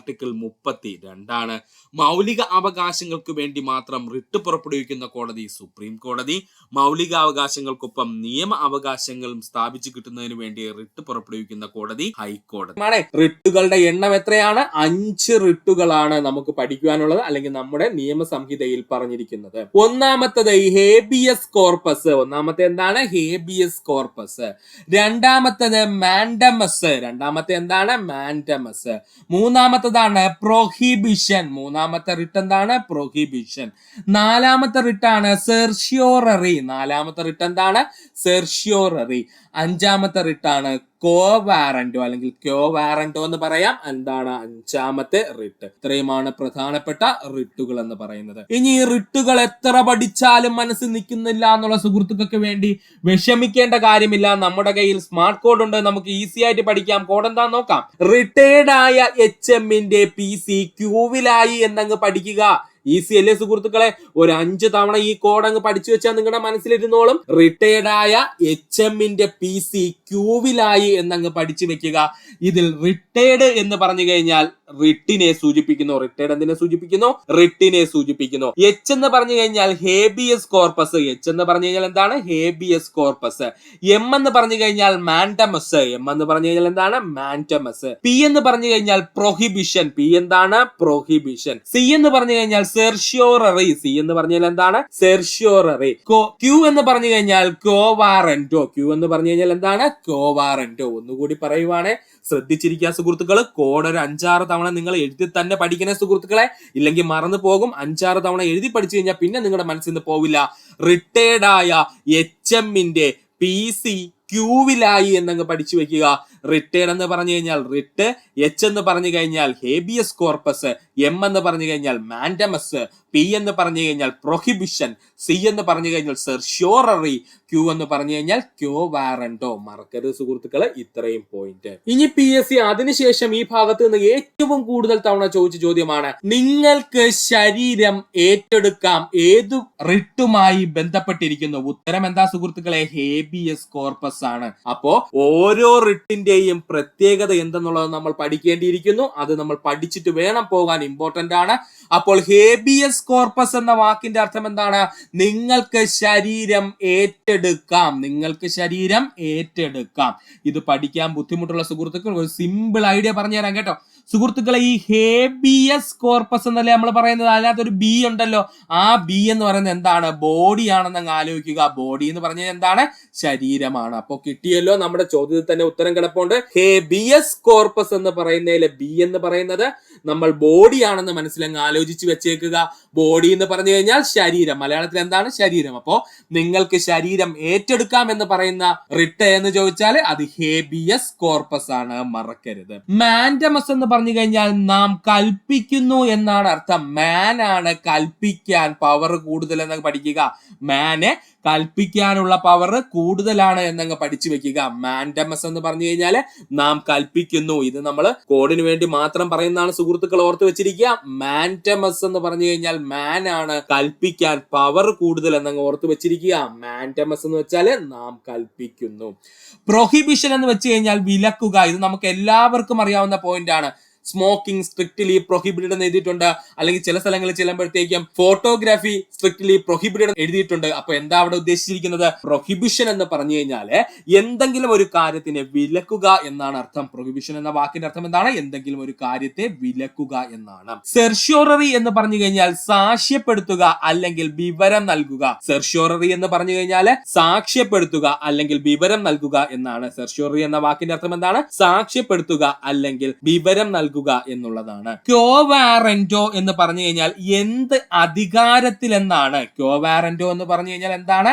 32. മൗലിക അവകാശങ്ങൾക്ക് വേണ്ടി മാത്രം റിട്ട് പുറപ്പെടുവിക്കുന്ന കോടതി സുപ്രീം കോടതി. മൗലിക അവകാശങ്ങൾക്കൊപ്പം നിയമ അവകാശങ്ങളും സ്ഥാപിച്ചു കിട്ടുന്നതിന് വേണ്ടി റിട്ട് പുറപ്പെടുവിക്കുന്ന കോടതി ഹൈക്കോടതി. റിട്ടുകളുടെ എണ്ണം എത്രയാണ്? 5 റിട്ടുകളാണ് നമുക്ക് പഠിക്കുവാനുള്ളത് അല്ലെങ്കിൽ നമ്മുടെ നിയമസംഹിതയിൽ പറഞ്ഞിരിക്കുന്നത്. ഒന്നാമത്തത് ഹേബിയസ് കോർപ്പസ്. ഒന്നാമത്തെ എന്താണ്? Habeas corpus. രണ്ടാമത്തത് മാൻഡമസ്. രണ്ടാമത്തെ എന്താണ്? മാൻഡമസ്. മൂന്നാമത്തതാണ് പ്രൊഹിബിഷൻ. മൂന്നാമത്തെ റിട്ട് എന്താണ്? പ്രൊഹിബിഷൻ. നാലാമത്തെ റിട്ടാണ് സെർഷ്യോററി. നാലാമത്തെ റിട്ട് എന്താണ്? സെർഷ്യോററി. അഞ്ചാമത്തെ റിട്ടാണ് കോവാറന്റോ അല്ലെങ്കിൽ ക്യോവാറന്റോ എന്ന് പറയാം. എന്താണ് അഞ്ചാമത്തെ റിട്ട്? ഇത്രയുമാണ് പ്രധാനപ്പെട്ട റിട്ടുകൾ എന്ന് പറയുന്നത്. ഇനി ഈ റിട്ടുകൾ എത്ര പഠിച്ചാലും മനസ്സിൽ നിൽക്കുന്നില്ല എന്നുള്ള സുഹൃത്തുക്കൾക്ക് വേണ്ടി വിഷമിക്കേണ്ട കാര്യമില്ല. നമ്മുടെ കയ്യിൽ സ്മാർട്ട് കോഡ് ഉണ്ട്. നമുക്ക് ഈസി ആയിട്ട് പഠിക്കാം. കോഡ് എന്താന്ന് നോക്കാം. റിട്ടയർഡ് ആയ HM PC ക്യൂവിലായി എന്നങ്ങ് പഠിക്കുക. ഈസി അല്ലേ സുഹൃത്തുക്കളെ? ഒരു 5 തവണ ഈ കോഡ് അങ്ങ് പഠിച്ചു വെച്ചാൽ നിങ്ങളുടെ മനസ്സിലിരുന്നോളും. റിട്ടയർഡ് ആയ HMന്റെ PC ക്യൂവിലായി എന്നങ്ങ് പഠിച്ചു വെക്കുക. ഇതിൽ റിട്ടയർഡ് എന്ന് പറഞ്ഞു കഴിഞ്ഞാൽ റിട്ടിനെ സൂചിപ്പിക്കുന്നു. റിട്ടയർഡ് എന്തിനെ സൂചിപ്പിക്കുന്നു? റിട്ടിനെ സൂചിപ്പിക്കുന്നു. H എന്ന് പറഞ്ഞു കഴിഞ്ഞാൽ ഹേബിയസ് കോർപ്പസ്. H എന്ന് പറഞ്ഞു കഴിഞ്ഞാൽ എന്താണ്? Habeas corpus. M എന്ന് പറഞ്ഞു കഴിഞ്ഞാൽ മാൻഡമസ്. M എന്ന് പറഞ്ഞു കഴിഞ്ഞാൽ എന്താണ്? മാൻഡമസ്. P എന്ന് പറഞ്ഞു കഴിഞ്ഞാൽ പ്രൊഹിബിഷൻ. P എന്താണ്? പ്രൊഹിബിഷൻ. C എന്ന് പറഞ്ഞു കഴിഞ്ഞാൽ സെർഷ്യോററി. C എന്ന് പറഞ്ഞാൽ എന്താണ്? സെർഷ്യോററി. Q എന്ന് പറഞ്ഞു കഴിഞ്ഞാൽ കോവാറന്റോ. Q എന്ന് പറഞ്ഞു കഴിഞ്ഞാൽ എന്താണ്? കോവാറന്റോ. ഒന്നുകൂടി പറയുവാണ്, ശ്രദ്ധിച്ചിരിക്കുക സുഹൃത്തുക്കൾ. കോഡ് ഒരു 5-6 തവണ നിങ്ങൾ എഴുതി തന്നെ പഠിക്കണേ സുഹൃത്തുക്കളെ, ഇല്ലെങ്കിൽ മറന്നു പോകും. 5-6 തവണ എഴുതി പഠിച്ചു കഴിഞ്ഞാൽ പിന്നെ നിങ്ങളുടെ മനസ്സിൽ നിന്ന് പോവില്ല. റിട്ടയർഡ് ആയ HMന്റെ PC ക്യൂവിലായി എന്നങ്ങ് പഠിച്ചു വെക്കുക. റിട്ടയർഡ് എന്ന് പറഞ്ഞു കഴിഞ്ഞാൽ റിട്ട്, H എന്ന് പറഞ്ഞു കഴിഞ്ഞാൽ ഹേബിയസ് കോർപ്പസ്, M എന്ന് പറഞ്ഞു കഴിഞ്ഞാൽ മാൻഡമസ്, P എന്ന് പറഞ്ഞു കഴിഞ്ഞാൽ പ്രൊഹിബിഷൻ, C എന്ന് പറഞ്ഞു കഴിഞ്ഞാൽ സെർഷ്യോററി, Q എന്ന് പറഞ്ഞു കഴിഞ്ഞാൽ ക്യോവാറന്റോ. മറക്കരുത് സുഹൃത്തുക്കളെ ഇത്രയും പോയിന്റ്. ഇനി PSC അതിനുശേഷം ഈ ഭാഗത്ത് നിന്ന് ഏറ്റവും കൂടുതൽ തവണ ചോദിച്ച ചോദ്യമാണ്, നിങ്ങൾക്ക് ശരീരം ഏറ്റെടുക്കാം ഏതു റിട്ടുമായി ബന്ധപ്പെട്ടിരിക്കുന്നു? ഉത്തരം എന്താ സുഹൃത്തുക്കളെ? ഹേബിയസ് കോർപ്പസ് ആണ്. അപ്പോ ഓരോ റിട്ടിന്റെയും പ്രത്യേകത എന്തെന്നുള്ളത് നമ്മൾ പഠിക്കേണ്ടിയിരിക്കുന്നു. അത് നമ്മൾ പഠിച്ചിട്ട് വേണം പോകാൻ, ഇമ്പോർട്ടന്റ് ആണ്. അപ്പോൾ ഹേബിയസ് കോർപ്പസ് എന്ന വാക്കിന്റെ അർത്ഥം എന്താണ്? നിങ്ങൾക്ക് ശരീരം ഏറ്റെടുക്കാം. നിങ്ങൾക്ക് ശരീരം ഏറ്റെടുക്കാം. ഇത് പഠിക്കാൻ ബുദ്ധിമുട്ടുള്ള സുഹൃത്തുക്കൾ ഒരു സിമ്പിൾ ഐഡിയ പറഞ്ഞു തരാം കേട്ടോ സുഹൃത്തുക്കളെ. ഈ ഹേബിയസ് കോർപ്പസ് എന്നല്ലേ നമ്മൾ പറയുന്നത്, അതിനകത്തൊരു ബി ഉണ്ടല്ലോ. ആ ബി എന്ന് പറയുന്നത് എന്താണ്? ബോഡി ആണെന്ന് അങ്ങ് ആലോചിക്കുക. ബോഡി എന്ന് പറഞ്ഞാൽ എന്താണ്? ശരീരമാണ്. അപ്പൊ കിട്ടിയല്ലോ, നമ്മുടെ ചോദ്യത്തിൽ തന്നെ ഉത്തരം കിടപ്പുണ്ട്. ഹേബിയസ് കോർപ്പസ് എന്ന് പറയുന്നതിലെ ബി എന്ന് പറയുന്നത് നമ്മൾ ബോഡി ആണെന്ന് മനസ്സിലങ്ങ് ആലോചിച്ച് വെച്ചേക്കുക. ബോഡി എന്ന് പറഞ്ഞു കഴിഞ്ഞാൽ ശരീരം, മലയാളത്തിൽ എന്താണ്? ശരീരം. അപ്പോ നിങ്ങൾക്ക് ശരീരം ഏറ്റെടുക്കാം എന്ന് പറയുന്ന റിട്ട് എന്ന് ചോദിച്ചാൽ അത് ഹേബിയസ് കോർപ്പസ് ആണ്, മറക്കരുത്. മാൻഡമസ് എന്ന് പറഞ്ഞു കഴിഞ്ഞാൽ നാം കൽപ്പിക്കുന്നു എന്നാണ് അർത്ഥം. മാൻ ആണ് കൽപ്പിക്കാൻ പവർ കൂടുതൽ എന്നങ്ങ് പഠിക്കുക. മാന് കൽപ്പിക്കാനുള്ള പവർ കൂടുതലാണ് എന്നങ്ങ് പഠിച്ചു വെക്കുക. മാൻഡമസ് എന്ന് പറഞ്ഞു കഴിഞ്ഞാൽ നാം കൽപ്പിക്കുന്നു. ഇത് നമ്മൾ കോഡിന് വേണ്ടി മാത്രം പറയുന്നതാണ് സുഹൃത്തുക്കൾ, ഓർത്ത് വെച്ചിരിക്കുക. മാൻഡമസ് എന്ന് പറഞ്ഞു കഴിഞ്ഞാൽ മാൻ ആണ് കൽപ്പിക്കാൻ പവർ കൂടുതൽ എന്നങ്ങ് ഓർത്ത് വെച്ചിരിക്കുക. മാൻഡമസ് എന്ന് വെച്ചാൽ നാം കൽപ്പിക്കുന്നു. പ്രൊഹിബിഷൻ എന്ന് വെച്ച് കഴിഞ്ഞാൽ വിലക്കുക. ഇത് നമുക്ക് എല്ലാവർക്കും അറിയാവുന്ന പോയിന്റ് ആണ്. സ്മോക്കിംഗ് സ്ട്രിക്ട്ലി പ്രൊഹിബിറ്റഡ് എന്ന് എഴുതിയിട്ടുണ്ട്. അല്ലെങ്കിൽ ചില സ്ഥലങ്ങളിൽ ചെല്ലുമ്പോഴത്തേക്കും ഫോട്ടോഗ്രാഫി സ്ട്രിക്ട്ലി പ്രൊഹിബിറ്റഡ് എഴുതിയിട്ടുണ്ട്. അപ്പൊ എന്താ അവിടെ ഉദ്ദേശിച്ചിരിക്കുന്നത്? പ്രൊഹിബിഷൻ എന്ന് പറഞ്ഞു കഴിഞ്ഞാൽ എന്തെങ്കിലും ഒരു കാര്യത്തിനെ വിലക്കുക എന്നാണ് അർത്ഥം. പ്രൊഹിബിഷൻ എന്ന വാക്കിന്റെ അർത്ഥം എന്താണ്? എന്തെങ്കിലും ഒരു കാര്യത്തെ വിലക്കുക എന്നാണ്. സെർഷ്യോററി എന്ന് പറഞ്ഞു കഴിഞ്ഞാൽ സാക്ഷ്യപ്പെടുത്തുക അല്ലെങ്കിൽ വിവരം നൽകുക. സെർഷ്യോററി എന്ന് പറഞ്ഞു കഴിഞ്ഞാൽ സാക്ഷ്യപ്പെടുത്തുക അല്ലെങ്കിൽ വിവരം നൽകുക എന്നാണ്. സെർഷ്യോററി എന്ന വാക്കിന്റെ അർത്ഥം എന്താണ്? സാക്ഷ്യപ്പെടുത്തുക അല്ലെങ്കിൽ വിവരം നൽകുക എന്നുള്ളതാണ്. ക്യോവാറന്റോ എന്ന് പറഞ്ഞു കഴിഞ്ഞാൽ എന്ത് അധികാരത്തിൽ എന്നാണ്. ക്യോവാറന്റോ എന്ന് പറഞ്ഞു കഴിഞ്ഞാൽ എന്താണ്?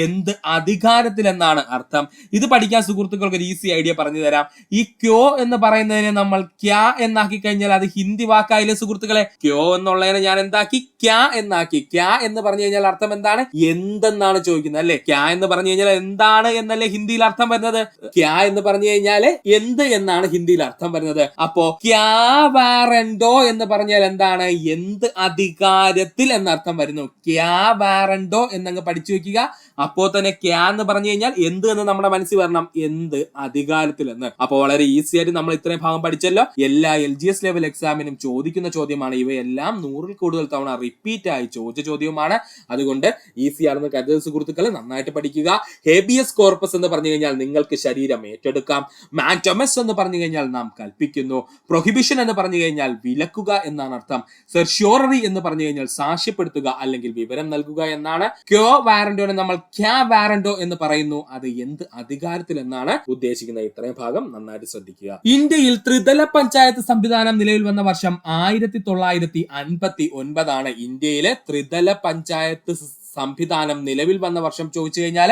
എന്ത് അധികാരത്തിൽ എന്നാണ് അർത്ഥം. ഇത് പഠിക്കാൻ സുഹൃത്തുക്കൾക്ക് ഒരു ഈസി ഐഡിയ പറഞ്ഞു തരാം. ഈ ക്യോ എന്ന് പറയുന്നതിനെ നമ്മൾ ക്യാ എന്നാക്കി കഴിഞ്ഞാൽ അത് ഹിന്ദി വാക്കായില്ലേ സുഹൃത്തുക്കളെ? ക്യോ എന്നുള്ളതിനെ ഞാൻ എന്താക്കി? ക്യാ എന്നാക്കി. ക്യാ എന്ന് പറഞ്ഞു കഴിഞ്ഞാൽ അർത്ഥം എന്താണ്? എന്തെന്നാണ് ചോദിക്കുന്നത് അല്ലെ? ക്യാ എന്ന് പറഞ്ഞു കഴിഞ്ഞാൽ എന്താണ് എന്നല്ലേ ഹിന്ദിയിൽ അർത്ഥം വരുന്നത്? ക്യാ എന്ന് പറഞ്ഞു കഴിഞ്ഞാൽ എന്ത് എന്നാണ് ഹിന്ദിയിൽ അർത്ഥം വരുന്നത്. അപ്പോ ക്യാവാറന്റോ എന്ന് പറഞ്ഞാൽ എന്താണ്? എന്ത് അധികാരത്തിൽ എന്നർത്ഥം വരുന്നു. ക്യാവാറന്റോ എന്നങ്ങ് പഠിച്ചു വെക്കുക. അപ്പോ തന്നെ ക്യാ എന്ന് പറഞ്ഞു കഴിഞ്ഞാൽ എന്ത് എന്ന് നമ്മുടെ മനസ്സിൽ വരണം. എന്ത് അധികാരത്തിൽ എന്ന്. അപ്പൊ വളരെ ഈസി ആയിട്ട് നമ്മൾ ഇത്രയും ഭാഗം പഠിച്ചല്ലോ. എല്ലാ LGS ലെവൽ എക്സാമിനും ചോദിക്കുന്ന ചോദ്യമാണ്. ഇവയെല്ലാം 100-ൽ കൂടുതൽ തവണ റിപ്പീറ്റ് ആയി ചോദിച്ച ചോദ്യവുമാണ്. അതുകൊണ്ട് ഈസി ആണെന്ന് കരുതുന്ന സുഹൃത്തുക്കൾ നന്നായിട്ട് പഠിക്കുക. ഹേബിയസ് കോർപ്പസ് എന്ന് പറഞ്ഞു കഴിഞ്ഞാൽ നിങ്ങൾക്ക് ശരീരം ഏറ്റെടുക്കാം. മാൻഡമസ് എന്ന് പറഞ്ഞു കഴിഞ്ഞാൽ നാം കൽപ്പിക്കുന്നു. പ്രൊഹിബിഷൻ എന്ന് പറഞ്ഞു കഴിഞ്ഞാൽ വിലക്കുക എന്നാണ് അർത്ഥം. സെർഷ്യോററി എന്ന് പറഞ്ഞു കഴിഞ്ഞാൽ സാക്ഷ്യപ്പെടുത്തുക അല്ലെങ്കിൽ വിവരം നൽകുക എന്നാണ്. ക്യോവാറന്റോനെ നമ്മൾ ക്യാവാറന്റോ എന്ന് പറയുന്നു. അത് എന്ത് അധികാരത്തിൽ എന്നാണ് ഉദ്ദേശിക്കുന്നത്. ഇത്രയും ഭാഗം നന്നായിട്ട് ശ്രദ്ധിക്കുക. ഇന്ത്യയിൽ ത്രിതല പഞ്ചായത്ത് സംവിധാനം നിലവിൽ വന്ന വർഷം 1959 ആണ്. ഇന്ത്യയിലെ ത്രിതല പഞ്ചായത്ത് സംവിധാനം നിലവിൽ വന്ന വർഷം ചോദിച്ചു കഴിഞ്ഞാൽ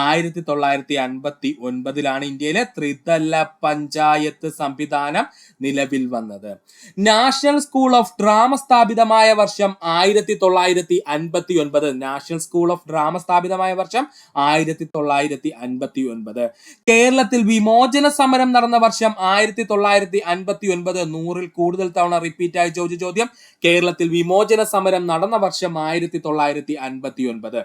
1959 ഇന്ത്യയിലെ ത്രിതല പഞ്ചായത്ത് സംവിധാനം നിലവിൽ വന്നത്. നാഷണൽ സ്കൂൾ ഓഫ് ഡ്രാമ സ്ഥാപിതമായ വർഷം 1959. നാഷണൽ സ്കൂൾ ഓഫ് ഡ്രാമ സ്ഥാപിതമായ വർഷം 1959. കേരളത്തിൽ വിമോചന സമരം നടന്ന വർഷം 1959. 100-ൽ കൂടുതൽ തവണ റിപ്പീറ്റ് ആയി ചോദിച്ച ചോദ്യം. കേരളത്തിൽ വിമോചന സമരം നടന്ന വർഷം 1959.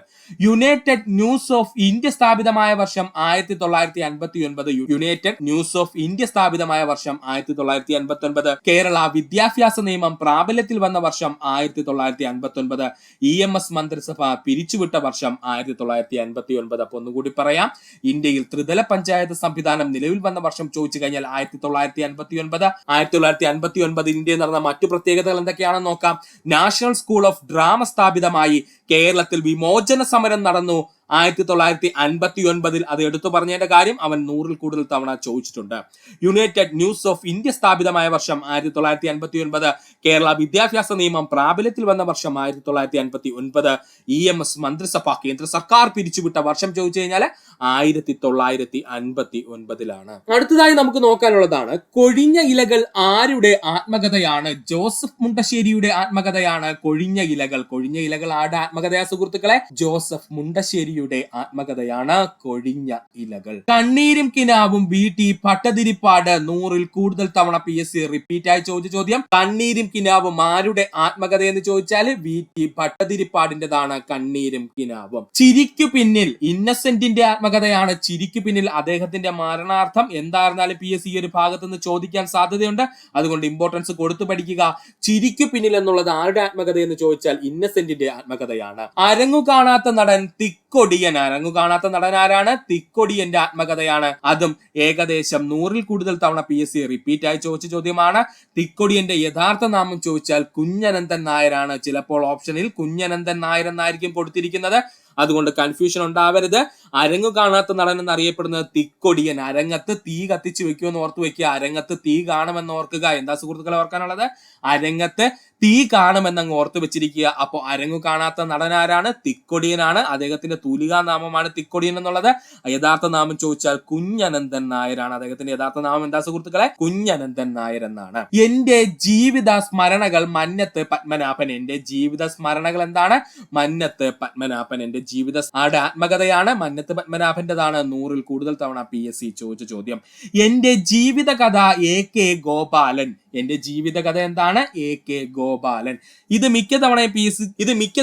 യുണൈറ്റഡ് ന്യൂസ് ഓഫ് ഇന്ത്യ സ്ഥാപിതമായ വർഷം 1959. യുണൈറ്റഡ് ന്യൂസ് ഓഫ് ഇന്ത്യ സ്ഥാപിതമായ വർഷം 1959. കേരള വിദ്യാഭ്യാസ നിയമം പ്രാബല്യത്തിൽ വന്ന വർഷം 1959. EMS മന്ത്രിസഭ പിരിച്ചുവിട്ട വർഷം 1959. അപ്പൊ ഒന്നുകൂടി പറയാം, ഇന്ത്യയിൽ ത്രിതല പഞ്ചായത്ത് സംവിധാനം നിലവിൽ വന്ന വർഷം ചോദിച്ചു കഴിഞ്ഞാൽ 1959. 1959 ഇന്ത്യയിൽ നടന്ന മറ്റു പ്രത്യേകതകൾ എന്തൊക്കെയാണെന്ന് നോക്കാം. നാഷണൽ സ്കൂൾ ഓഫ് ഡ്രാമ സ്ഥാപിതമായി. കേരളത്തിൽ വിമോചന സമരം നടന്നു 1959. അത് എടുത്തു പറഞ്ഞതിന്റെ കാര്യം അവൻ 100-ൽ കൂടുതൽ തവണ ചോദിച്ചിട്ടുണ്ട്. യുണൈറ്റഡ് ന്യൂസ് ഓഫ് ഇന്ത്യ സ്ഥാപിതമായ വർഷം 1959. കേരള വിദ്യാഭ്യാസ നിയമം പ്രാബല്യത്തിൽ വന്ന വർഷം 1959. EMS മന്ത്രിസഭ കേന്ദ്ര സർക്കാർ പിരിച്ചുവിട്ട വർഷം ചോദിച്ചു കഴിഞ്ഞാൽ 1959. അടുത്തതായി നമുക്ക് നോക്കാനുള്ളതാണ് കൊഴിഞ്ഞ ഇലകൾ ആരുടെ ആത്മകഥയാണ്? ജോസഫ് മുണ്ടശ്ശേരിയുടെ ആത്മകഥയാണ് കൊഴിഞ്ഞ ഇലകൾ. കൊഴിഞ്ഞ ഇലകൾ ആരുടെ ആത്മകഥയാ സുഹൃത്തുക്കളെ? ജോസഫ് മുണ്ടശ്ശേരിയുടെ ആത്മകഥയാണ് കൊഴിഞ്ഞ ഇലകൾ. കണ്ണീരും കിനാവും VT ഭട്ടതിരിപ്പാട്. 100-ൽ കൂടുതൽ തവണ PSC റിപ്പീറ്റ് ആയി ചോദിച്ച ചോദ്യം. കണ്ണീരും കിനാവും ആരുടെ ആത്മകഥ എന്ന് ചോദിച്ചാൽ VT ഭട്ടതിരിപ്പാടിന്റെതാണ് കണ്ണീരും കിനാവും. ചിരിക്കു പിന്നിൽ ഇന്നസെന്റിന്റെ ആത്മകഥയാണ്. ചിരിക്കു പിന്നിൽ അദ്ദേഹത്തിന്റെ മരണാർത്ഥം എന്തായിരുന്നാലും PSC ഈ ഒരു ഭാഗത്ത് നിന്ന് ചോദിക്കാൻ സാധ്യതയുണ്ട്. അതുകൊണ്ട് ഇമ്പോർട്ടൻസ് കൊടുത്തു പഠിക്കുക. ചിരിക്കു പിന്നിൽ എന്നുള്ളത് ആരുടെ ആത്മകഥ എന്ന് ചോദിച്ചാൽ ഇന്നസെന്റിന്റെ ആത്മകഥയാണ്. അരങ്ങു കാണാത്ത നടൻ തിക്കൊടിയൻ. അരങ്ങു കാണാത്ത നടൻ ആരാണ്? തിക്കൊടിയന്റെ ആത്മകഥയാണ്. അതും ഏകദേശം 100-ൽ കൂടുതൽ തവണ PSC റിപ്പീറ്റ് ആയി ചോദിച്ച ചോദ്യമാണ്. തിക്കൊടിയന്റെ യഥാർത്ഥ നാമം ചോദിച്ചാൽ കുഞ്ഞനന്തൻ നായരാണ്. ചിലപ്പോൾ ഓപ്ഷനിൽ കുഞ്ഞനന്തൻ നായർ എന്നായിരിക്കും കൊടുത്തിരിക്കുന്നത്. അതുകൊണ്ട് കൺഫ്യൂഷൻ ഉണ്ടാവരുത്. അരങ്ങു കാണാത്ത നടൻ എന്നറിയപ്പെടുന്നത് തിക്കൊടിയൻ. അരങ്ങത്ത് തീ കത്തിച്ചു വെക്കുമെന്ന് ഓർത്തു വെക്കുക. അരങ്ങത്ത് തീ കാണുമെന്ന് ഓർക്കുക. എന്താ സുഹൃത്തുക്കളെ ഓർക്കാനുള്ളത്? അരങ്ങത്ത് തീ കാണുമെന്നങ്ങ് ഓർത്ത് വെച്ചിരിക്കുക. അപ്പൊ അരങ്ങു കാണാത്ത നടനാരാണ്? തിക്കൊടിയനാണ്. അദ്ദേഹത്തിന്റെ തൂലികാ നാമമാണ് തിക്കൊടിയൻ എന്നുള്ളത്. യഥാർത്ഥ നാമം ചോദിച്ചാൽ കുഞ്ഞനന്തൻ നായരാണ്. അദ്ദേഹത്തിന്റെ യഥാർത്ഥ നാമം എന്താ സുഹൃത്തുക്കളെ? കുഞ്ഞനന്തൻ നായർ എന്നാണ്. എന്റെ ജീവിത സ്മരണകൾ മന്നത്ത് പത്മനാഭൻ. എന്റെ ജീവിത സ്മരണകൾ എന്താണ്? മന്നത്ത് പത്മനാഭൻ. എന്റെ ജീവിത ആടെ ആത്മകഥയാണ്. മന്നത്ത് പത്മനാഭന്റെതാണ്. 100-ൽ കൂടുതൽ തവണ PSC ചോദിച്ച ചോദ്യം. എന്റെ ജീവിത കഥ AK ഗോപാലൻ. എന്റെ ജീവിത കഥ എന്താണ്? AK ഗോപാലൻ. ഇത് മിക്ക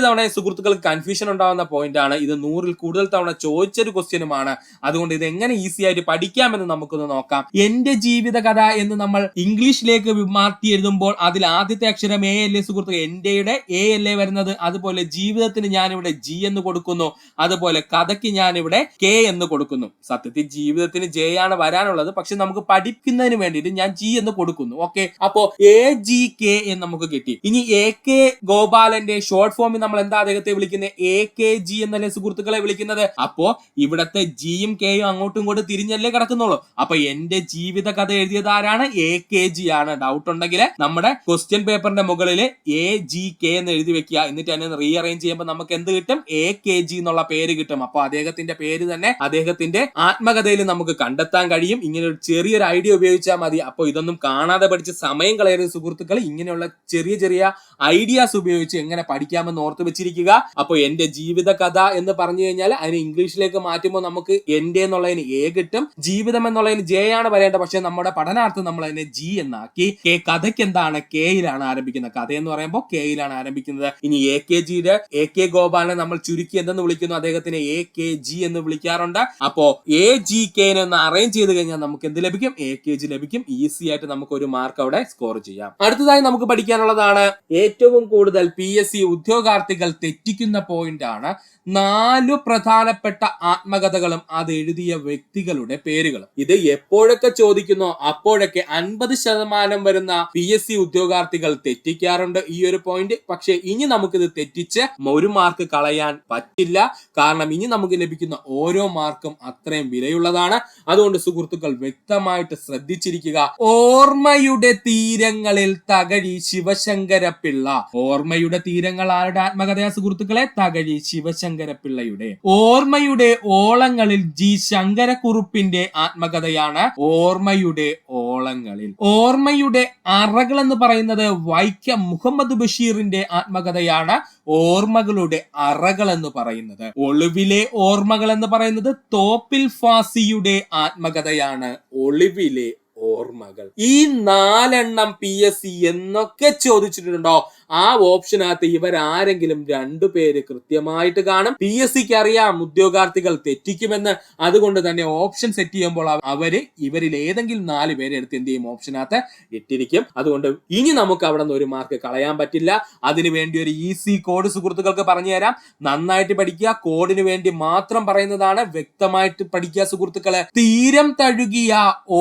തവണയും സുഹൃത്തുക്കൾക്ക് കൺഫ്യൂഷൻ ഉണ്ടാവുന്ന പോയിന്റ് ആണ്. ഇത് 100-ൽ കൂടുതൽ തവണ ചോദിച്ചൊരു ക്വസ്റ്റ്യനുമാണ്. അതുകൊണ്ട് ഇത് എങ്ങനെ ഈസി ആയിട്ട് പഠിക്കാമെന്ന് നമുക്കൊന്ന് നോക്കാം. എന്റെ ജീവിത കഥ എന്ന് നമ്മൾ ഇംഗ്ലീഷിലേക്ക് മാറ്റി എഴുതുമ്പോൾ അതിൽ ആദ്യത്തെ അക്ഷരം A അല്ലേ സുഹൃത്തുക്കൾ? എന്റെയുടെ A അല്ലേ വരുന്നത്? അതുപോലെ ജീവിതത്തിന് ഞാനിവിടെ G എന്ന് കൊടുക്കുന്നു. അതുപോലെ കഥയ്ക്ക് ഞാനിവിടെ K എന്ന് കൊടുക്കുന്നു. സത്യത്തിൽ ജീവിതത്തിന് J ആണ് വരാനുള്ളത്. പക്ഷെ നമുക്ക് പഠിക്കുന്നതിന് വേണ്ടിയിട്ട് ഞാൻ G എന്ന് കൊടുക്കുന്നു. ഓക്കെ, അപ്പോ AGK എന്ന് നമുക്ക് കിട്ടി. ഇനി AK ഗോപാലന്റെ ഷോർട്ട് ഫോമിൽ നമ്മൾ എന്താ അദ്ദേഹത്തെ വിളിക്കുന്നത്? AKG എന്നല്ലേ സുഹൃത്തുക്കളെ വിളിക്കുന്നത്. അപ്പോ ഇവിടത്തെ Gയും Kയും അങ്ങോട്ടും ഇങ്ങോട്ടും തിരിഞ്ഞല്ലേ കിടക്കുന്നുള്ളൂ. അപ്പൊ എന്റെ ജീവിത കഥ എഴുതിയത് ആരാണ്? AKG ആണ്. ഡൗട്ട് ഉണ്ടെങ്കിൽ നമ്മുടെ ക്വസ്റ്റ്യൻ പേപ്പറിന്റെ മുകളിൽ AGK എന്ന് എഴുതി വെക്കുക. എന്നിട്ട് അതിനെ റീഅറേഞ്ച് ചെയ്യുമ്പോൾ നമുക്ക് എന്ത് കിട്ടും? AKG എന്നുള്ള പേര് കിട്ടും. അപ്പൊ അദ്ദേഹത്തിന്റെ പേര് തന്നെ അദ്ദേഹത്തിന്റെ ആത്മകഥയിൽ നമുക്ക് കണ്ടെത്താൻ കഴിയും. ഇങ്ങനെ ഒരു ചെറിയൊരു ഐഡിയ ഉപയോഗിച്ചാൽ മതി. അപ്പൊ ഇതൊന്നും കാണാതെ പഠിച്ച് സമയം കളയരുത് സുഹൃത്തുക്കൾ. ഇങ്ങനെയുള്ള ചെറിയ ചെറിയ ഐഡിയാസ് ഉപയോഗിച്ച് എങ്ങനെ പഠിക്കാമെന്ന് ഓർത്ത് വെച്ചിരിക്കുക. അപ്പൊ എന്റെ ജീവിത കഥ എന്ന് പറഞ്ഞു കഴിഞ്ഞാൽ അതിന് ഇംഗ്ലീഷിലേക്ക് മാറ്റുമ്പോൾ നമുക്ക് എന്റെ എന്നുള്ളതിന് A കിട്ടും. ജീവിതം എന്നുള്ളതിന് J ആണ് വരേണ്ടത്. പക്ഷെ നമ്മുടെ പഠനാർത്ഥം നമ്മൾ അതിനെ G എന്നാക്കി. കഥയ്ക്ക് എന്താണ്? Kയിലാണ് ആരംഭിക്കുന്നത്. കഥ എന്ന് പറയുമ്പോൾ Kയിലാണ് ആരംഭിക്കുന്നത്. ഇനി AKGയുടെ AK ഗോപാലനെ നമ്മൾ ചുരുക്കി എന്തെന്ന് വിളിക്കുന്നു? അദ്ദേഹത്തിന് AKG എന്ന് വിളിക്കാറുണ്ട്. അപ്പോ AGK ഒന്ന് അറേഞ്ച് ചെയ്ത് കഴിഞ്ഞാൽ നമുക്ക് എന്ത് ലഭിക്കും? AKG ലഭിക്കും. ഈസി ആയിട്ട് നമുക്ക് ഒരു മാർക്ക് അവിടെ സ്കോർ ചെയ്യാം. അടുത്തതായി നമുക്ക് പഠിക്കാനുള്ളതാണ് ഏറ്റവും കൂടുതൽ PSC ഉദ്യോഗാർത്ഥികൾ തെറ്റിക്കുന്ന പോയിന്റ് ആണ്. 4 പ്രധാനപ്പെട്ട ആത്മകഥകളും അത് എഴുതിയ വ്യക്തികളുടെ പേരുകളും. ഇത് എപ്പോഴൊക്കെ ചോദിക്കുന്നോ അപ്പോഴൊക്കെ 50% വരുന്ന PSC ഉദ്യോഗാർത്ഥികൾ തെറ്റിക്കാറുണ്ട് ഈ ഒരു പോയിന്റ്. പക്ഷെ ഇനി നമുക്കിത് തെറ്റിച്ച് 1 മാർക്ക് കളയാൻ പറ്റില്ല. കാരണം ഇനി നമുക്ക് ലഭിക്കുന്ന ഓരോ മാർക്കും അത്രയും വിലയുള്ളതാണ്. അതുകൊണ്ട് സുഹൃത്തുക്കൾ വ്യക്തമായിട്ട് ശ്രദ്ധിച്ചിരിക്കുക. ഓർമ്മയുടെ തീരങ്ങളിൽ തകഴി ശിവശങ്കരപ്പിള്ള. ഓർമ്മയുടെ തീരങ്ങൾ ആരുടെ ആത്മകഥയാ സുഹൃത്തുക്കളെ? തകഴി ശിവശങ്കരപ്പിള്ളയുടെ. ഓർമ്മയുടെ ഓളങ്ങളിൽ ജി ശങ്കരക്കുറുപ്പിന്റെ ആത്മകഥയാണ് ഓർമ്മയുടെ ഓളങ്ങളിൽ. ഓർമ്മയുടെ അറകൾ എന്ന് പറയുന്നത് വൈക്കം മുഹമ്മദ് ബഷീറിന്റെ ആത്മകഥയാണ് ഓർമ്മകളുടെ അറകൾ എന്ന് പറയുന്നത്. ഒളിവിലെ ഓർമ്മകൾ എന്ന് പറയുന്നത് തോപ്പിൽ ഫാസിയുടെ ആത്മകഥയാണ് ഒളിവിലെ ഓർമ്മകൾ. ഈ 4 PSC എന്നൊക്കെ ചോദിച്ചിട്ടുണ്ടോ? ആ ഓപ്ഷനകത്ത് ഇവരാരെങ്കിലും 2 പേര് കൃത്യമായിട്ട് കാണും. PSCക്ക് അറിയാം ഉദ്യോഗാർത്ഥികൾ തെറ്റിക്കുമെന്ന്. അതുകൊണ്ട് തന്നെ ഓപ്ഷൻ സെറ്റ് ചെയ്യുമ്പോൾ ഇവരിൽ ഏതെങ്കിലും 4 പേരെ എടുത്ത് എന്ത് ചെയ്യും? ഓപ്ഷനകത്ത് ഇട്ടിരിക്കും. അതുകൊണ്ട് ഇനി നമുക്ക് അവിടെ നിന്ന് ഒരു മാർക്ക് കളയാൻ പറ്റില്ല. അതിനു വേണ്ടി ഒരു ഈസി കോഡ് സുഹൃത്തുക്കൾക്ക് പറഞ്ഞു തരാം. നന്നായിട്ട് പഠിക്കുക. കോഡിന് വേണ്ടി മാത്രം പറയുന്നതാണ്. വ്യക്തമായിട്ട് പഠിക്കുക സുഹൃത്തുക്കളെ. തീരം തഴുകിയ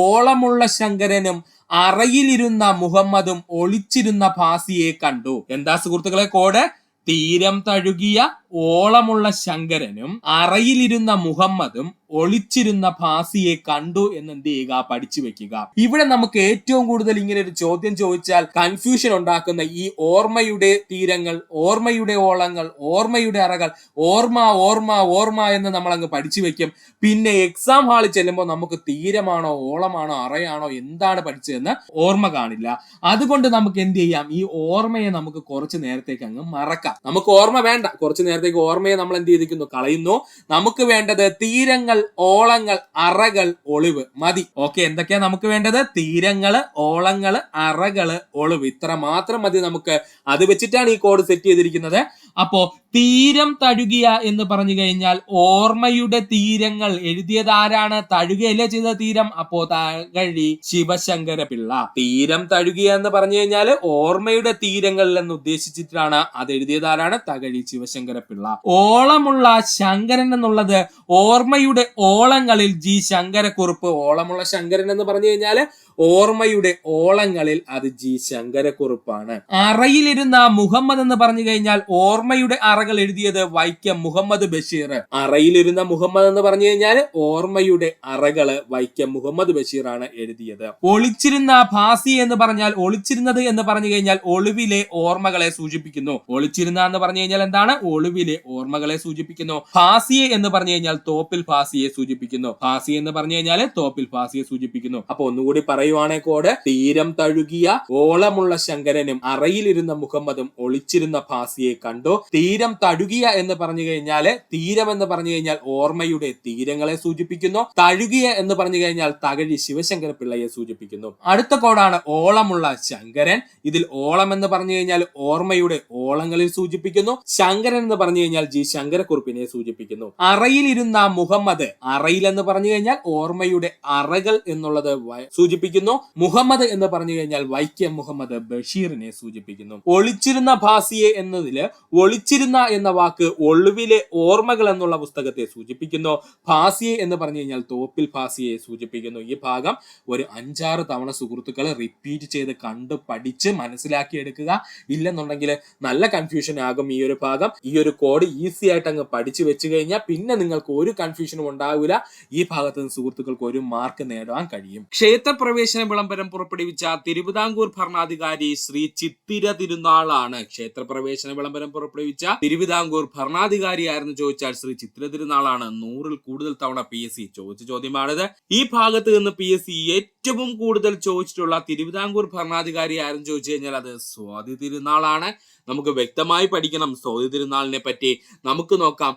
ഓളമുള്ള ശങ്കരനും അറയിലിരുന്ന മുഹമ്മദും ഒളിച്ചിരുന്ന ഭാസിയെ കണ്ടു. എന്താ സുഹൃത്തുക്കളെ കോഡ്? തീരം തഴുകിയ ഓളമുള്ള ശങ്കരനും അറയിലിരുന്ന മുഹമ്മദും ഒളിച്ചിരുന്ന ഭാസിയെ കണ്ടു എന്ന് എന്ത് ചെയ്യുക? പഠിച്ചു വെക്കുക. ഇവിടെ നമുക്ക് ഏറ്റവും കൂടുതൽ ഇങ്ങനെ ഒരു ചോദ്യം ചോദിച്ചാൽ കൺഫ്യൂഷൻ ഉണ്ടാക്കുന്ന ഈ ഓർമ്മയുടെ തീരങ്ങൾ, ഓർമ്മയുടെ ഓളങ്ങൾ, ഓർമ്മയുടെ അറകൾ, ഓർമ്മ ഓർമ്മ ഓർമ്മ എന്ന് നമ്മൾ അങ്ങ് പഠിച്ചു വെക്കും. പിന്നെ എക്സാം ഹാളിൽ ചെല്ലുമ്പോൾ നമുക്ക് തീരമാണോ ഓളമാണോ അറയാണോ എന്താണ് പഠിച്ചതെന്ന് ഓർമ്മ കാണില്ല. അതുകൊണ്ട് നമുക്ക് എന്ത് ചെയ്യാം? ഈ ഓർമ്മയെ നമുക്ക് കുറച്ച് നേരത്തേക്ക് അങ്ങ് മറക്കാം. നമുക്ക് ഓർമ്മ വേണ്ട. കുറച്ചു നേരത്തേക്ക് ഓർമ്മയെ നമ്മൾ എന്ത് ചെയ്തിരിക്കുന്നു? കളയുന്നു. നമുക്ക് വേണ്ടത് തീരങ്ങൾ, ഓളങ്ങൾ, അറകൾ, ഒളിവ് മതി. ഓക്കെ, എന്തൊക്കെയാ നമുക്ക് വേണ്ടത്? തീരങ്ങള്, ഓളങ്ങള്, അറകള്, ഒളിവ്. ഇത്ര മാത്രം മതി നമുക്ക്. അത് വെച്ചിട്ടാണ് ഈ കോഡ് സെറ്റ് ചെയ്തിരിക്കുന്നത്. അപ്പോ തീരം തഴുകിയ എന്ന് പറഞ്ഞു കഴിഞ്ഞാൽ ഓർമ്മയുടെ തീരങ്ങൾ എഴുതിയത് ആരാണ്? തഴുകയല്ലേ ചെയ്ത തീരം. അപ്പോ തകഴി ശിവശങ്കരപിള്ള. തീരം തഴുകിയ എന്ന് പറഞ്ഞു കഴിഞ്ഞാൽ ഓർമ്മയുടെ തീരങ്ങളിൽ എന്ന് ഉദ്ദേശിച്ചിട്ടാണ് അത് എഴുതിയത് ആരാണ്? തകഴി ശിവശങ്കരപിള്ള. ഓളമുള്ള ശങ്കരൻ എന്നുള്ളത് ഓർമ്മയുടെ ഓളങ്ങളിൽ ജി ശങ്കരക്കുറുപ്പ്. ഓളമുള്ള ശങ്കരൻ എന്ന് പറഞ്ഞു കഴിഞ്ഞാല് ഓർമ്മയുടെ ഓളങ്ങളിൽ അത് ജി ശങ്കരക്കുറുപ്പാണ്. അറയിലിരുന്ന മുഹമ്മദ് എന്ന് പറഞ്ഞു കഴിഞ്ഞാൽ ഓർമ്മയുടെ അറകൾ എഴുതിയത് വൈക്കം മുഹമ്മദ് ബഷീർ. അറയിലിരുന്ന മുഹമ്മദ് എന്ന് പറഞ്ഞു കഴിഞ്ഞാൽ ഓർമ്മയുടെ അറകള് വൈക്കം മുഹമ്മദ് ബഷീർ ആണ് എഴുതിയത്. ഒളിച്ചിരുന്ന ഭാസി എന്ന് പറഞ്ഞാൽ ഒളിച്ചിരുന്നത് എന്ന് പറഞ്ഞു കഴിഞ്ഞാൽ ഒളിവിലെ ഓർമ്മകളെ സൂചിപ്പിക്കുന്നു. ഒളിച്ചിരുന്ന എന്ന് പറഞ്ഞു കഴിഞ്ഞാൽ എന്താണ്? ഒളിവിലെ ഓർമ്മകളെ സൂചിപ്പിക്കുന്നു. ഭാസിയെ എന്ന് പറഞ്ഞു കഴിഞ്ഞാൽ തോപ്പിൽ ഭാസിയെ സൂചിപ്പിക്കുന്നു. ഭാസി എന്ന് പറഞ്ഞു കഴിഞ്ഞാൽ തോപ്പിൽ ഭാസിയെ സൂചിപ്പിക്കുന്നു. അപ്പൊ ഒന്നുകൂടി പറയുവാണെ കോഡ്: തീരം തഴുകിയ ഓളമുള്ള ശങ്കരനും അറയിലിരുന്ന മുഹമ്മദും ഒളിച്ചിരുന്ന ഭാസിയെ കണ്ടു. തീരം തഴുകിയ എന്ന് പറഞ്ഞു കഴിഞ്ഞാല് തീരം എന്ന് പറഞ്ഞു കഴിഞ്ഞാൽ ഓർമ്മയുടെ തീരങ്ങളെ സൂചിപ്പിക്കുന്നു. തഴുകിയ എന്ന് പറഞ്ഞു കഴിഞ്ഞാൽ തകഴി ശിവശങ്കര പിള്ളയെ സൂചിപ്പിക്കുന്നു. അടുത്ത കോഡാണ് ഓളമുള്ള ശങ്കരൻ. ഇതിൽ ഓളം എന്ന് പറഞ്ഞു കഴിഞ്ഞാൽ ഓർമ്മയുടെ ഓളങ്ങളിൽ സൂചിപ്പിക്കുന്നു. ശങ്കരൻ എന്ന് പറഞ്ഞു കഴിഞ്ഞാൽ ജി ശങ്കരക്കുറുപ്പിനെ സൂചിപ്പിക്കുന്നു. അറയിലിരുന്ന മുഹമ്മദ്, അറയിൽ എന്ന് പറഞ്ഞു കഴിഞ്ഞാൽ ഓർമ്മയുടെ അറകൾ എന്നുള്ളത് സൂചിപ്പിക്കുന്നു. മുഹമ്മദ് എന്ന് പറഞ്ഞു കഴിഞ്ഞാൽ വൈക്കം മുഹമ്മദ് ബഷീറിനെ സൂചിപ്പിക്കുന്നു. ഒളിച്ചിരുന്ന ഭാസിയെ എന്നതില് ഒളിച്ചിരുന്ന എന്ന വാക്ക് ഒളിവിലെ ഓർമ്മകൾ എന്നുള്ള പുസ്തകത്തെ സൂചിപ്പിക്കുന്നു. ഭാസിയെ എന്ന് പറഞ്ഞു കഴിഞ്ഞാൽ തോപ്പിൽ ഭാസിയെ സൂചിപ്പിക്കുന്നു. ഈ ഭാഗം ഒരു 5-6 തവണ സുഹൃത്തുക്കൾ റിപ്പീറ്റ് ചെയ്ത് കണ്ട് പഠിച്ച് മനസ്സിലാക്കി എടുക്കുക. ഇല്ലെന്നുണ്ടെങ്കിൽ നല്ല കൺഫ്യൂഷൻ ആകും ഈ ഒരു ഭാഗം. ഈ ഒരു കോഡ് ഈസി ആയിട്ട് അങ്ങ് പഠിച്ചു വെച്ച് കഴിഞ്ഞാൽ പിന്നെ നിങ്ങൾക്ക് ഒരു കൺഫ്യൂഷനും ഉണ്ടാവില്ല. ഈ ഭാഗത്ത് നിന്ന് സുഹൃത്തുക്കൾക്ക് ഒരു മാർക്ക് നേടാൻ കഴിയും. ക്ഷേത്രപ്രവേശന വിളംബരം പുറപ്പെടുവിച്ച തിരുവിതാംകൂർ ഭരണാധികാരി ശ്രീ ചിത്തിര തിരുനാളാണ്. ക്ഷേത്രപ്രവേശന വിളംബരം പുറപ്പെടുവിച്ച തിരുവിതാംകൂർ ഭരണാധികാരി ആയിരുന്നു ചോദിച്ചാൽ ശ്രീ ചിത്തിര തിരുനാളാണ്. 100-ൽ കൂടുതൽ തവണ PSC ചോദിച്ച ചോദ്യമാണിത്. ഈ ഭാഗത്ത് നിന്ന് PSC ഏറ്റവും കൂടുതൽ ചോദിച്ചിട്ടുള്ള തിരുവിതാംകൂർ ഭരണാധികാരി ആയിരുന്നു ചോദിച്ചു കഴിഞ്ഞാൽ അത് സ്വാതി തിരുനാളാണ്. നമുക്ക് വ്യക്തമായി പഠിക്കണം സ്വാതി തിരുനാളിനെ പറ്റി. നമുക്ക് നോക്കാം.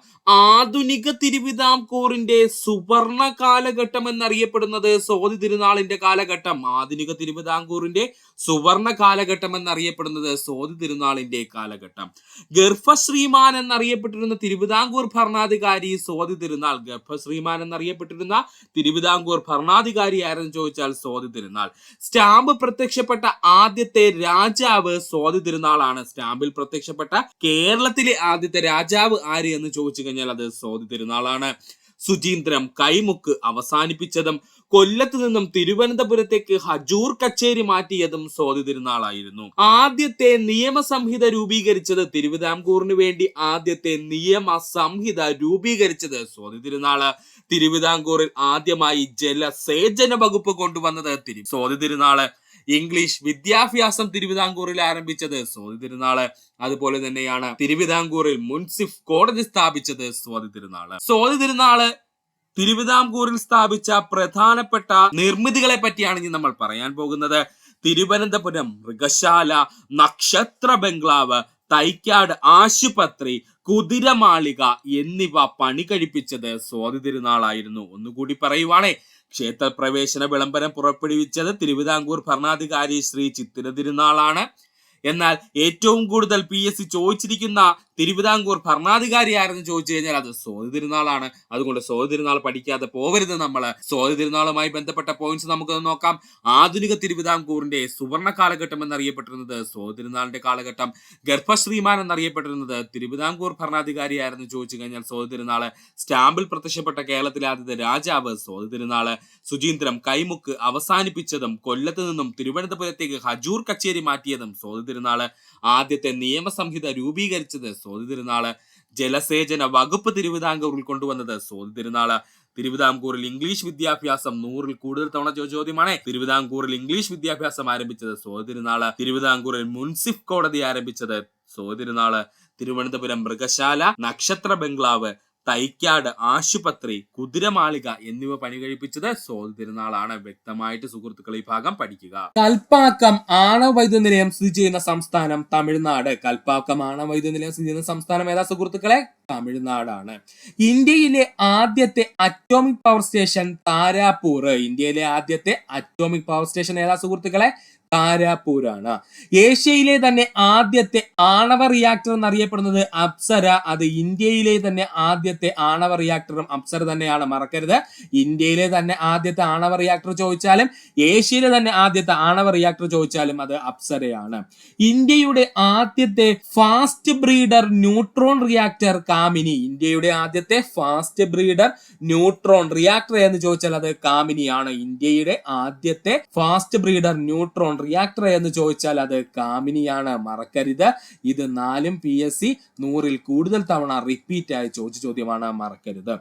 ആധുനിക തിരുവിതാംകൂറിന്റെ സുവർണ കാലഘട്ടം എന്നറിയപ്പെടുന്നത് സ്വാതി തിരുനാളിന്റെ കാലഘട്ടം. ആധുനിക തിരുവിതാംകൂറിന്റെ സുവർണ കാലഘട്ടം എന്നറിയപ്പെടുന്നത് സ്വാതി തിരുനാളിന്റെ കാലഘട്ടം. ഗർഭശ്രീമാൻ എന്നറിയപ്പെട്ടിരുന്ന തിരുവിതാംകൂർ ഭരണാധികാരി സ്വാതി തിരുനാൾ. ഗർഭശ്രീമാൻ എന്നറിയപ്പെട്ടിരുന്ന തിരുവിതാംകൂർ ഭരണാധികാരി ആരെന്ന് ചോദിച്ചാൽ സ്വാതി തിരുനാൾ. സ്റ്റാമ്പ് പ്രത്യക്ഷപ്പെട്ട ആദ്യത്തെ രാജാവ് സ്വാതി തിരുനാളാണ്. സ്റ്റാമ്പിൽ പ്രത്യക്ഷപ്പെട്ട കേരളത്തിലെ ആദ്യത്തെ രാജാവ് ആര് എന്ന് ചോദിച്ചു കഴിഞ്ഞാൽ അത് സ്വാതി തിരുനാളാണ്. സുചീന്ദ്രം കൈമുക്ക് അവസാനിപ്പിച്ചതും കൊല്ലത്ത് നിന്നും തിരുവനന്തപുരത്തേക്ക് ഹജൂർ കച്ചേരി മാറ്റിയതും സ്വാതി തിരുനാളായിരുന്നു. ആദ്യത്തെ നിയമസംഹിത രൂപീകരിച്ചത് തിരുവിതാംകൂറിന് വേണ്ടി ആദ്യത്തെ നിയമസംഹിത രൂപീകരിച്ചത് സ്വാതി തിരുനാള്. തിരുവിതാംകൂറിൽ ആദ്യമായി ജലസേചന വകുപ്പ് കൊണ്ടുവന്നത് സ്വാതി തിരുനാള്. ഇംഗ്ലീഷ് വിദ്യാഭ്യാസം തിരുവിതാംകൂറിൽ ആരംഭിച്ചത് സ്വാതി തിരുനാള്. അതുപോലെ തന്നെയാണ് തിരുവിതാംകൂറിൽ മുൻസിഫ് കോടതി സ്ഥാപിച്ചത് സ്വാതി തിരുനാള്. സ്വാതി തിരുനാള് തിരുവിതാംകൂറിൽ സ്ഥാപിച്ച പ്രധാനപ്പെട്ട നിർമ്മിതികളെ പറ്റിയാണ് ഇനി നമ്മൾ പറയാൻ പോകുന്നത്. തിരുവനന്തപുരം മൃഗശാല, നക്ഷത്ര ബംഗ്ലാവ്, തൈക്കാട് ആശുപത്രി, കുതിരമാളിക എന്നിവ പണി കഴിപ്പിച്ചത് സ്വാതി തിരുനാളായിരുന്നു. ഒന്നുകൂടി പറയുവാണേ, ക്ഷേത്രപ്രവേശന വിളംബരം പുറപ്പെടുവിച്ചത് തിരുവിതാംകൂർ ഭരണാധികാരി ശ്രീ ചിത്തിര തിരുനാളാണ്. എന്നാൽ ഏറ്റവും കൂടുതൽ PSC ചോദിച്ചിരിക്കുന്ന തിരുവിതാംകൂർ ഭരണാധികാരി ആരെന്ന് ചോദിച്ചു കഴിഞ്ഞാൽ അത് സ്വാതി തിരുനാളാണ്. അതുകൊണ്ട് സ്വാതി തിരുനാൾ പഠിക്കാതെ പോകരുത് നമ്മൾ. സ്വാതി തിരുനാളുമായി ബന്ധപ്പെട്ട പോയിന്റ്സ് നമുക്ക് നോക്കാം. ആധുനിക തിരുവിതാംകൂറിന്റെ സുവർണ കാലഘട്ടം എന്നറിയപ്പെട്ടിരുന്നത് സ്വാതി തിരുനാളിന്റെ കാലഘട്ടം. ഗർഭശ്രീമാൻ എന്നറിയപ്പെട്ടിരുന്നത് തിരുവിതാംകൂർ ഭരണാധികാരി ആരെന്ന് ചോദിച്ചു കഴിഞ്ഞാൽ സ്വാതി തിരുനാള്. സ്റ്റാമ്പിൽ പ്രത്യക്ഷപ്പെട്ട കേരളത്തിലെ ആദ്യത്തെ രാജാവ് സ്വാതി തിരുനാള്. ശുചീന്ദ്രം കൈമുക്ക് അവസാനിപ്പിച്ചതും കൊല്ലത്ത് നിന്നും തിരുവനന്തപുരത്തേക്ക് ഹജൂർ കച്ചേരി മാറ്റിയതും സ്വാതി തിരുനാള്. ആദ്യത്തെ നിയമസംഹിത രൂപീകരിച്ചത് സ്വാതി തിരുനാള്. ജലസേചന വകുപ്പ് തിരുവിതാംകൂറിൽ കൊണ്ടുവന്നത് സ്വാതി തിരുനാള്. തിരുവിതാംകൂറിൽ ഇംഗ്ലീഷ് വിദ്യാഭ്യാസം 100-ൽ കൂടുതൽ തവണ ചോദ്യമാണ്. തിരുവിതാംകൂറിൽ ഇംഗ്ലീഷ് വിദ്യാഭ്യാസം ആരംഭിച്ചത് സ്വാതി തിരുനാള്. തിരുവിതാംകൂറിൽ മുൻസിഫ് കോടതി ആരംഭിച്ചത് സ്വാതി തിരുനാള്. തിരുവനന്തപുരം മൃഗശാല, നക്ഷത്ര ബംഗ്ലാവ്, തൈക്കാട് ആശുപത്രി, കുതിരമാളിക എന്നിവ പണി കഴിപ്പിച്ചത് സ്വാതി തിരുനാളാണ്. വ്യക്തമായിട്ട് സുഹൃത്തുക്കൾ ഈ ഭാഗം പഠിക്കുക. കൽപ്പാക്കം ആണവ വൈദ്യുത നിലയം സ്ഥിതി ചെയ്യുന്ന സംസ്ഥാനം തമിഴ്നാട്. കൽപ്പാക്കം ആണവ വൈദ്യുത നിലയം സ്ഥിതി ചെയ്യുന്ന സംസ്ഥാനം ഏതാ സുഹൃത്തുക്കളെ? തമിഴ്നാടാണ്. ഇന്ത്യയിലെ ആദ്യത്തെ അറ്റോമിക് പവർ സ്റ്റേഷൻ താരാപൂർ. ഇന്ത്യയിലെ ആദ്യത്തെ അറ്റോമിക് പവർ സ്റ്റേഷൻ ഏതാ സുഹൃത്തുക്കളെ? താരാപൂരാണ്. ഏഷ്യയിലെ തന്നെ ആദ്യത്തെ ആണവ റിയാക്ടർ എന്നറിയപ്പെടുന്നത് അപ്സര. അത് ഇന്ത്യയിലെ തന്നെ ആദ്യത്തെ ആണവ റിയാക്ടറും അപ്സര തന്നെയാണ്, മറക്കരുത്. ഇന്ത്യയിലെ തന്നെ ആദ്യത്തെ ആണവ റിയാക്ടർ ചോദിച്ചാലും ഏഷ്യയിലെ തന്നെ ആദ്യത്തെ ആണവ റിയാക്ടർ ചോദിച്ചാലും അത് അപ്സരയാണ്. ഇന്ത്യയുടെ ആദ്യത്തെ ഫാസ്റ്റ് ബ്രീഡർ ന്യൂട്രോൺ റിയാക്ടർ കാമിനി. ഇന്ത്യയുടെ ആദ്യത്തെ ഫാസ്റ്റ് ബ്രീഡർ ന്യൂട്രോൺ റിയാക്ടർ എന്ന് ചോദിച്ചാൽ അത് കാമിനിയാണ്. ഇന്ത്യയുടെ ആദ്യത്തെ ഫാസ്റ്റ് ബ്രീഡർ ന്യൂട്രോൺ റിയാക്ടർ എന്ന് ചോദിച്ചാൽ അത് കാമിനിയാണ്, മറക്കരുത്. ഇത് 4-ഉം PSC 100-ൽ കൂടുതൽ തവണ റിപ്പീറ്റ് ആയി ചോദിച്ച ചോദ്യമാണ്, മറക്കരുത്.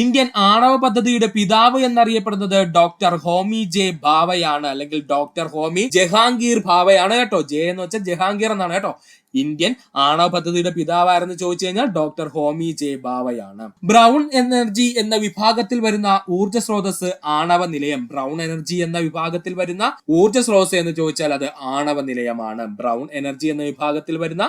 ഇന്ത്യൻ ആണവ പദ്ധതിയുടെ പിതാവ് എന്നറിയപ്പെടുന്നത് ഡോക്ടർ ഹോമി ജെ ഭാവയാണ്, അല്ലെങ്കിൽ ഡോക്ടർ ഹോമി ജഹാംഗീർ ഭാവയാണ് കേട്ടോ. ജെ എന്ന് വെച്ചാൽ ജഹാംഗീർ എന്നാണ് കേട്ടോ. ഇന്ത്യൻ ആണവ പദ്ധതിയുടെ പിതാവാരെന്ന് ചോദിച്ചു കഴിഞ്ഞാൽ ഡോക്ടർ ഹോമി ജെ ഭാവയാണ്. ബ്രൗൺ എനർജി എന്ന വിഭാഗത്തിൽ വരുന്ന ഊർജ്ജ സ്രോതസ് ആണവ നിലയം. ബ്രൗൺ എനർജി എന്ന വിഭാഗത്തിൽ വരുന്ന ഊർജ്ജ സ്രോതസ് എന്ന് ചോദിച്ചാൽ അത് ആണവ നിലയമാണ്. ബ്രൗൺ എനർജി എന്ന വിഭാഗത്തിൽ വരുന്ന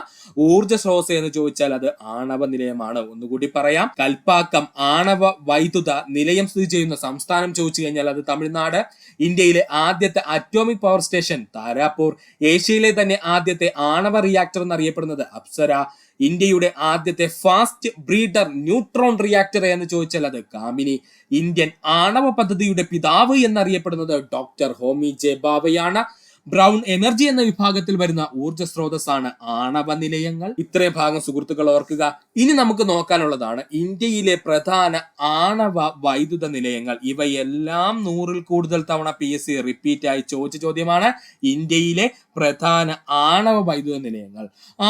ഊർജ്ജ സ്രോതസ് എന്ന് ചോദിച്ചാൽ അത് ആണവ നിലയമാണ്. ഒന്നുകൂടി പറയാം, കൽപ്പാക്കം ആണവ വൈദ്യുത നിലയം സ്ഥിതി ചെയ്യുന്ന സംസ്ഥാനം ചോദിച്ചു കഴിഞ്ഞാൽ അത് തമിഴ്നാട്. ഇന്ത്യയിലെ ആദ്യത്തെ അറ്റോമിക് പവർ സ്റ്റേഷൻ താരാപൂർ. ഏഷ്യയിലെ തന്നെ ആദ്യത്തെ ആണവ റിയാക്ടർ എന്നറിയപ്പെടുന്നത് അപ്സര. ഇന്ത്യയുടെ ആദ്യത്തെ ഫാസ്റ്റ് ബ്രീഡർ ന്യൂട്രോൺ റിയാക്ടർ എന്ന് ചോദിച്ചാൽ അത് കാമിനി. ഇന്ത്യൻ ആണവ പദ്ധതിയുടെ പിതാവ് എന്നറിയപ്പെടുന്നത് ഡോക്ടർ ഹോമി ജെ ഭാവയാണ്. ബ്രൗൺ എനർജി എന്ന വിഭാഗത്തിൽ വരുന്ന ഊർജ്ജ സ്രോതസ്സാണ് ആണവ നിലയങ്ങൾ. ഇത്രയും ഭാഗം സുഹൃത്തുക്കൾ ഓർക്കുക. ഇനി നമുക്ക് നോക്കാനുള്ളതാണ് ഇന്ത്യയിലെ പ്രധാന ആണവ വൈദ്യുത നിലയങ്ങൾ. ഇവയെല്ലാം 100-ൽ കൂടുതൽ തവണ PSC റിപ്പീറ്റ് ആയി ചോദിച്ച ചോദ്യമാണ്. ഇന്ത്യയിലെ പ്രധാന ആണവ വൈദ്യുത നിലയങ്ങൾ.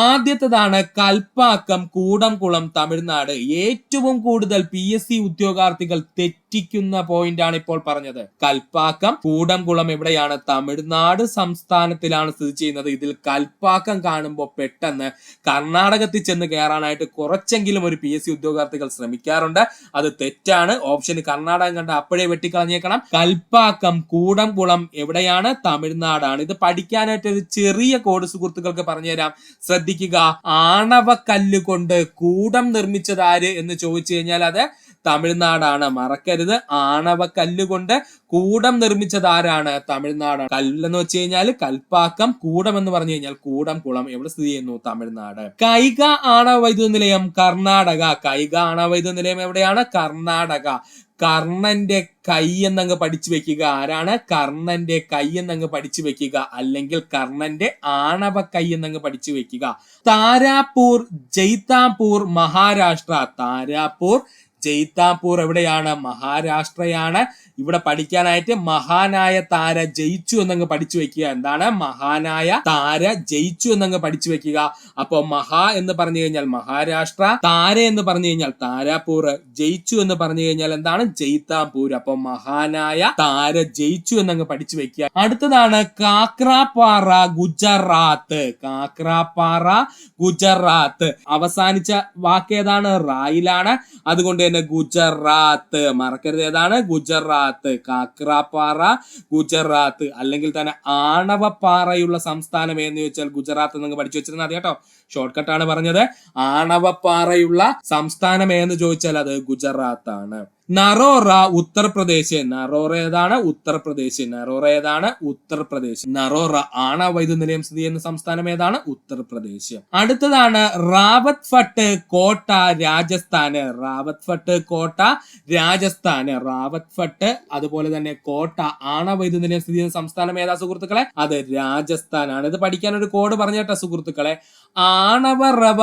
ആദ്യത്തേതാണ് കൽപ്പാക്കം കൂടംകുളം, തമിഴ്നാട്. ഏറ്റവും കൂടുതൽ PSC ഉദ്യോഗാർത്ഥികൾ തെറ്റിക്കുന്ന പോയിന്റ് ആണ് ഇപ്പോൾ പറഞ്ഞത്. കൽപ്പാക്കം കൂടംകുളം എവിടെയാണ്? തമിഴ്നാട് സംസ്ഥാനത്തിലാണ് സ്ഥിതി ചെയ്യുന്നത്. ഇതിൽ കൽപ്പാക്കം കാണുമ്പോൾ പെട്ടെന്ന് കർണാടകത്തിൽ ചെന്ന് കയറാനായിട്ട് കുറച്ചെങ്കിലും ഒരു PSC ഉദ്യോഗാർത്ഥികൾ ശ്രമിക്കാറുണ്ട്. അത് തെറ്റാണ്. ഓപ്ഷന് കർണാടകം കണ്ട അപ്പോഴേ വെട്ടിക്കളഞ്ഞേക്കണം. കൽപ്പാക്കം കൂടംകുളം എവിടെയാണ്? തമിഴ്നാടാണ്. ഇത് പഠിക്കാനായിട്ട് ഒരു ചെറിയ കോഡ് സുഹൃത്തുക്കൾക്ക് പറഞ്ഞുതരാം, ശ്രദ്ധിക്കുക. ആണവ കല്ല് കൊണ്ട് കൂടം നിർമ്മിച്ചത് ആര് എന്ന് ചോദിച്ചു കഴിഞ്ഞാൽ അത് തമിഴ്നാടാണ്, മറക്കരുത്. ആണവ കല്ല് കൊണ്ട് കൂടം നിർമ്മിച്ചത് ആരാണ്? തമിഴ്നാടാണ്. കല്ലെന്ന് വെച്ച് കഴിഞ്ഞാൽ കൽപ്പാക്കം, കൂടം എന്ന് പറഞ്ഞു കഴിഞ്ഞാൽ കൂടംകുളം എവിടെ സ്ഥിതി ചെയ്യുന്നു? തമിഴ്നാട്. കൈഗ ആണവ വൈദ്യുത നിലയം കർണാടക. കൈഗ ആണവ വൈദ്യുത നിലയം എവിടെയാണ്? കർണാടക. കർണന്റെ കൈ എന്നങ്ങ് പഠിച്ചു വെക്കുക. ആരാണ്? കർണന്റെ കൈ എന്നങ്ങ് പഠിച്ചു വെക്കുക, അല്ലെങ്കിൽ കർണന്റെ ആണവ കൈ എന്നങ്ങ് പഠിച്ചു വെക്കുക. താരാപൂർ ജയ്താപൂർ മഹാരാഷ്ട്ര. താരാപൂർ ജയ്താപൂർ എവിടെയാണ്? മഹാരാഷ്ട്രയാണ്. ഇവിടെ പഠിക്കാനായിട്ട് മഹാനായ താര ജയിച്ചു എന്നങ്ങ് പഠിച്ചു വെക്കുക. എന്താണ്? മഹാനായ താര ജയിച്ചു എന്നങ്ങ് പഠിച്ചു വെക്കുക. അപ്പൊ മഹാ എന്ന് പറഞ്ഞു കഴിഞ്ഞാൽ മഹാരാഷ്ട്ര, താര എന്ന് പറഞ്ഞു കഴിഞ്ഞാൽ താരാപൂർ, ജയിച്ചു എന്ന് പറഞ്ഞു കഴിഞ്ഞാൽ എന്താണ്? ജയ്താപൂർ. അപ്പൊ മഹാനായ താര ജയിച്ചു എന്നങ്ങ് പഠിച്ചു വെക്കുക. അടുത്തതാണ് കാക്രാപാറ, ഗുജറാത്ത്. കാക്രാപാറ, ഗുജറാത്ത്. അവസാനിച്ച വാക്ക് ഏതാണ്? റായിലാണ്. അതുകൊണ്ട് തന്നെ ഗുജറാത്ത് മറക്കരുത്. ഏതാണ്? ഗുജറാത്ത്. കാക്രാപാറ, ഗുജറാത്ത്. അല്ലെങ്കിൽ തന്നെ ആണവപ്പാറയുള്ള സംസ്ഥാനം എന്ന് ചോദിച്ചാൽ ഗുജറാത്ത് എന്നങ്ങ് പഠിച്ചു വെച്ചിരുന്നാൽ മതി കേട്ടോ. ഷോർട്ട് കട്ടാണ് പറഞ്ഞത്. ആണവപ്പാറയുള്ള സംസ്ഥാനം എന്ന് ചോദിച്ചാൽ അത് ഗുജറാത്ത് ആണ്. നറോറ, ഉത്തർപ്രദേശ്. നറോറ ഏതാണ്? ഉത്തർപ്രദേശ്. നറോറ ഏതാണ്? ഉത്തർപ്രദേശ്. നറോറ ആണവ വൈദ്യുത നിലയം സ്ഥിതി ചെയ്യുന്ന സംസ്ഥാനം ഏതാണ്? ഉത്തർപ്രദേശ്. അടുത്തതാണ് റാവത്ത് ഫട്ട്, കോട്ട, രാജസ്ഥാന്. റാവത്ത് ഫട്ട്, കോട്ട, രാജസ്ഥാന്. റാവത്ത് ഫട്ട് അതുപോലെ തന്നെ കോട്ട ആണവ വൈദ്യുത നിലയം സ്ഥിതി ചെയ്യുന്ന സംസ്ഥാനം ഏതാ സുഹൃത്തുക്കളെ? അത് രാജസ്ഥാനാണ്. ഇത് പഠിക്കാൻ ഒരു കോഡ് പറഞ്ഞേട്ടാ സുഹൃത്തുക്കളെ. ആണവ റവ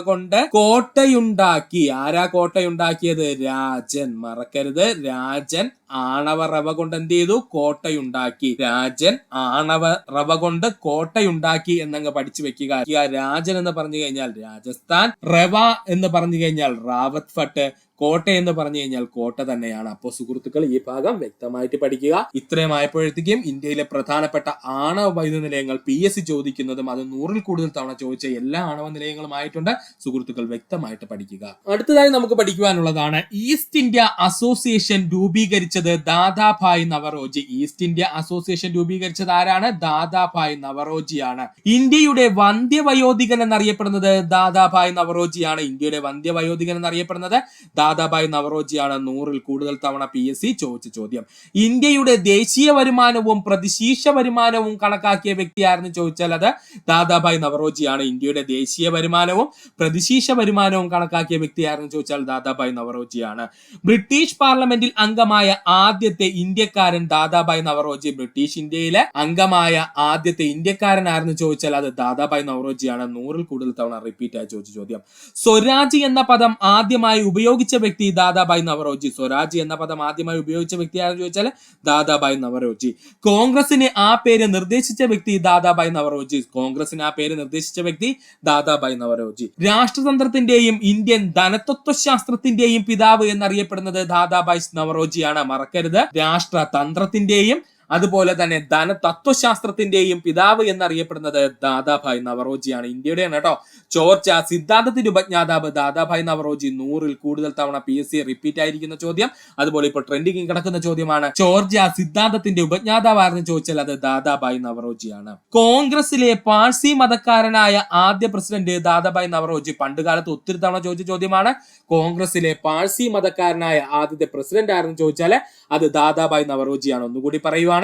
കൊണ്ട് കോട്ടയുണ്ടാക്കി. ആരാ കോട്ടയുണ്ടാക്കിയത്? രാജൻ. മറക്കരുത്. രാജൻ ആണവ റവ കൊണ്ട് എന്ത് ചെയ്തു? കോട്ടയുണ്ടാക്കി. രാജൻ ആണവ റവ കൊണ്ട് കോട്ടയുണ്ടാക്കി എന്നങ്ങ് പഠിച്ചു വെക്കുക. രാജൻ എന്ന് പറഞ്ഞു കഴിഞ്ഞാൽ രാജസ്ഥാൻ, റവ എന്ന് പറഞ്ഞു കഴിഞ്ഞാൽ റാവത്ത് ഫട്ട്, കോട്ട എന്ന് പറഞ്ഞു കഴിഞ്ഞാൽ കോട്ട തന്നെയാണ്. അപ്പോൾ സുഹൃത്തുക്കൾ ഈ ഭാഗം വ്യക്തമായിട്ട് പഠിക്കുക. ഇത്രയും ആയപ്പോഴത്തേക്കും ഇന്ത്യയിലെ പ്രധാനപ്പെട്ട ആണവ വൈദ്യുത നിലയങ്ങൾ PSC ചോദിക്കുന്നതും അത് 100-ൽ കൂടുതൽ തവണ ചോദിച്ച എല്ലാ ആണവ നിലയങ്ങളുമായിട്ടുണ്ട്. സുഹൃത്തുക്കൾ വ്യക്തമായിട്ട് പഠിക്കുക. അടുത്തതായി നമുക്ക് പഠിക്കുവാനുള്ളതാണ് ഈസ്റ്റ് ഇന്ത്യ അസോസിയേഷൻ രൂപീകരിച്ചത് Dadabhai Naoroji. East India association രൂപീകരിച്ചത് ആരാണ്? ദാദാഭായ് നവറോജിയാണ്. ഇന്ത്യയുടെ വന്ധ്യവയോധികൻ എന്നറിയപ്പെടുന്നത് ദാദാഭായ് നവറോജിയാണ്. ഇന്ത്യയുടെ വന്ധ്യവയോധികൻ എന്നറിയപ്പെടുന്നത് ദാദാഭായ് നവറോജിയാണ്. 100-ൽ കൂടുതൽ തവണ PSC ചോദിച്ച ചോദ്യം. ഇന്ത്യയുടെ ദേശീയ വരുമാനവും പ്രതിശീർഷ വരുമാനവും കണക്കാക്കിയ വ്യക്തിയായിരുന്നു ചോദിച്ചാൽ അത് ദാദാഭായ് നവറോജിയാണ്. ഇന്ത്യയുടെ ദേശീയ വരുമാനവും പ്രതിശീർഷ വരുമാനവും കണക്കാക്കിയ വ്യക്തിയായിരുന്നു ചോദിച്ചാൽ ദാദാഭായ് നവറോജിയാണ്. ബ്രിട്ടീഷ് പാർലമെന്റിൽ അംഗമായ ആദ്യത്തെ ഇന്ത്യക്കാരൻ ദാദാഭായ് നവറോജി. ബ്രിട്ടീഷ് ഇന്ത്യയിലെ അംഗമായ ആദ്യത്തെ ഇന്ത്യക്കാരനായിരുന്നു ചോദിച്ചാൽ അത് ദാദാഭായ് നവറോജിയാണ്. 100-ൽ കൂടുതൽ തവണ റിപ്പീറ്റ് ആയി ചോദിച്ച ചോദ്യം. സ്വരാജ് എന്ന പദം ആദ്യമായി ഉപയോഗിച്ച വ്യക്തി ദാദാഭായ് നവറോജി. സ്വരാജ് എന്ന പദം ആദ്യമായി ഉപയോഗിച്ച വ്യക്തി ആരെന്ന് ചോദിച്ചാൽ ദാദാഭായ് നവറോജി. കോൺഗ്രസിന് ആ പേര് നിർദ്ദേശിച്ച വ്യക്തി ദാദാഭായ് നവറോജി. കോൺഗ്രസിന് ആ പേര് നിർദ്ദേശിച്ച വ്യക്തി ദാദാഭായ് നവറോജി. രാഷ്ട്രതന്ത്രത്തിന്റെയും ഇന്ത്യൻ ധനതത്വശാസ്ത്രത്തിന്റെയും പിതാവ് എന്നറിയപ്പെടുന്നത് ദാദാഭായ് നവറോജിയാണ്. മറക്കരുത്. രാഷ്ട്രതന്ത്രത്തിന്റെയും അതുപോലെ തന്നെ ധനതത്വശാസ്ത്രത്തിന്റെയും പിതാവ് എന്നറിയപ്പെടുന്നത് ദാദാഭായ് നവറോജിയാണ്. ഇന്ത്യയുടെയാണ് കേട്ടോ. ചോർച്ച സിദ്ധാന്തത്തിന്റെ ഉപജ്ഞാതാവ് ദാദാഭായ് നവറോജി. 100-ൽ കൂടുതൽ തവണ PSC റിപ്പീറ്റ് ആയിരിക്കുന്ന ചോദ്യം. അതുപോലെ ഇപ്പോൾ ട്രെൻഡിംഗ് കിടക്കുന്ന ചോദ്യമാണ്. ചോർച്ച സിദ്ധാന്തത്തിന്റെ ഉപജ്ഞാതാവായിരുന്നു ചോദിച്ചാൽ അത് ദാദാഭായ് നവറോജിയാണ്. കോൺഗ്രസിലെ പാഴ്സി മതക്കാരനായ ആദ്യ പ്രസിഡന്റ് ദാദാഭായ് നവറോജി. പണ്ടുകാലത്ത് ഒത്തിരി തവണ ചോദിച്ച ചോദ്യമാണ്. കോൺഗ്രസിലെ പാഴ്സി മതക്കാരനായ ആദ്യത്തെ പ്രസിഡന്റ് ആയിരുന്നു ചോദിച്ചാൽ അത് ദാദാഭായ് നവറോജിയാണ്. ഒന്നുകൂടി പറയുവാണ്.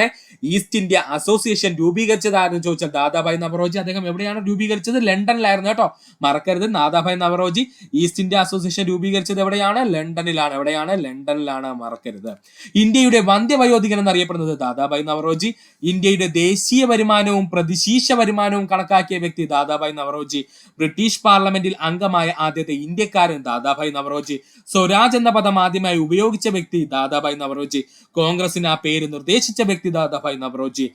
ഈസ്റ്റ് ഇന്ത്യ അസോസിയേഷൻ രൂപീകരിച്ചതായിരുന്നു ചോദിച്ചാൽ ദാദാഭായ് നവറോജി. അദ്ദേഹം എവിടെയാണ് രൂപീകരിച്ചത്? ലണ്ടനിലായിരുന്നു കേട്ടോ. മറക്കരുത്. Dadabhai Naoroji east India association രൂപീകരിച്ചത് എവിടെയാണ്? ലണ്ടനിലാണ്. എവിടെയാണ്? ലണ്ടനിലാണ്. മറക്കരുത്. ഇന്ത്യയുടെ വന്ധ്യവയോധികൻ എന്നറിയപ്പെടുന്നത് ദാദാഭായ് നവറോജി. ഇന്ത്യയുടെ ദേശീയ വരുമാനവും പ്രതിശീർഷ വരുമാനവും കണക്കാക്കിയ വ്യക്തി ദാദാഭായ് നവറോജി. ബ്രിട്ടീഷ് പാർലമെന്റിൽ അംഗമായ ആദ്യത്തെ ഇന്ത്യക്കാരൻ ദാദാഭായ് നവറോജി. സ്വരാജ് എന്ന പദം ആദ്യമായി ഉപയോഗിച്ച വ്യക്തി ദാദാഭായ് നവറോജി. കോൺഗ്രസിന് ആ പേര് നിർദ്ദേശിച്ച വ്യക്തി ദാദാഭായ് നവറോജി.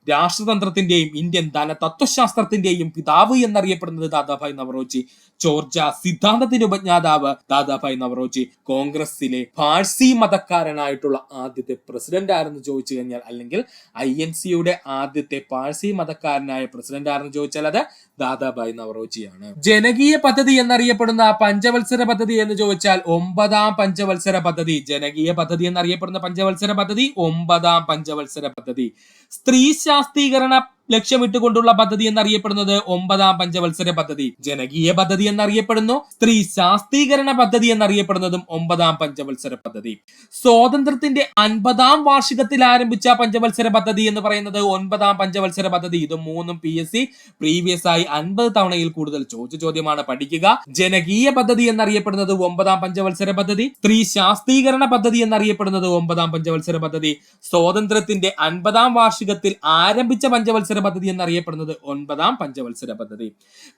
രാഷ്ട്രതന്ത്രത്തിന്റെയും ഇന്ത്യൻ ധനതത്വശാസ്ത്രത്തിന്റെയും പിതാവ് എന്നറിയപ്പെടുന്നത് ദാദാഭായ് നവറോജി. ചോർച്ച സിദ്ധാന്തത്തിന്റെ ഉപജ്ഞാതാവ് ദാദാഭായ് നവറോജി. കോൺഗ്രസിലെ പാഴ്സി മതക്കാരനായിട്ടുള്ള ആദ്യത്തെ പ്രസിഡന്റ് ആരെന്ന് ചോദിച്ചു കഴിഞ്ഞാൽ, അല്ലെങ്കിൽ INCയുടെ ആദ്യത്തെ പാഴ്സി മതക്കാരനായ പ്രസിഡന്റ് ആരെന്ന് ചോദിച്ചാൽ അത് ദാദാഭായ് നവറോജിയാണ്. ജനകീയ പദ്ധതി എന്നറിയപ്പെടുന്ന പഞ്ചവത്സര പദ്ധതി എന്ന് ചോദിച്ചാൽ 9ാം പഞ്ചവത്സര പദ്ധതി. ജനകീയ പദ്ധതി എന്നറിയപ്പെടുന്ന പഞ്ചവത്സര പദ്ധതി 9ാം പഞ്ചവത്സര പദ്ധതി. സ്ത്രീ ശാക്തീകരണ ലക്ഷ്യമിട്ടുകൊണ്ടുള്ള പദ്ധതി എന്നറിയപ്പെടുന്നത് 9ാം പഞ്ചവത്സര പദ്ധതി. ജനകീയ പദ്ധതി എന്നറിയപ്പെടുന്നു. സ്ത്രീ ശാക്തീകരണ പദ്ധതി എന്നറിയപ്പെടുന്നതും 9ാം പഞ്ചവത്സര പദ്ധതി. സ്വാതന്ത്ര്യത്തിന്റെ 50ാം വാർഷികത്തിൽ ആരംഭിച്ച പഞ്ചവത്സര പദ്ധതി എന്ന് പറയുന്നത് 9ാം പഞ്ചവത്സര പദ്ധതി. ഇത് മൂന്നും PSC പ്രീവിയസ് ആയി 50 തവണയിൽ കൂടുതൽ ചോദിച്ച ചോദ്യമാണ്. പഠിക്കുക. ജനകീയ പദ്ധതി എന്നറിയപ്പെടുന്നത് 9ാം പഞ്ചവത്സര പദ്ധതി. സ്ത്രീ ശാക്തീകരണ പദ്ധതി എന്നറിയപ്പെടുന്നത് 9ാം പഞ്ചവത്സര പദ്ധതി. സ്വാതന്ത്ര്യത്തിന്റെ 50ാം വാർഷികത്തിൽ ആരംഭിച്ച പഞ്ചവത്സര പഞ്ചവത്സര പദ്ധതി എന്നറിയപ്പെടുന്നത് 9ാം പഞ്ചവത്സര പദ്ധതി.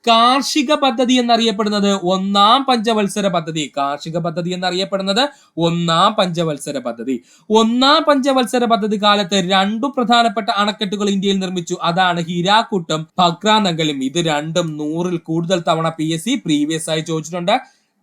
കാർഷിക പദ്ധതി എന്നറിയപ്പെടുന്നത് 1ാം പഞ്ചവത്സര പദ്ധതി. കാർഷിക പദ്ധതി എന്നറിയപ്പെടുന്നത് 1ാം പഞ്ചവത്സര പദ്ധതി. 1ാം പഞ്ചവത്സര പദ്ധതി കാലത്ത് 2 പ്രധാനപ്പെട്ട അണക്കെട്ടുകൾ ഇന്ത്യയിൽ നിർമ്മിച്ചു. അതാണ് ഹിരാക്കുട്ടും ഭക്രാനങ്കലും. ഇത് രണ്ടും 100-ൽ കൂടുതൽ തവണ PSC പ്രീവിയസ് ആയി ചോദിച്ചിട്ടുണ്ട്.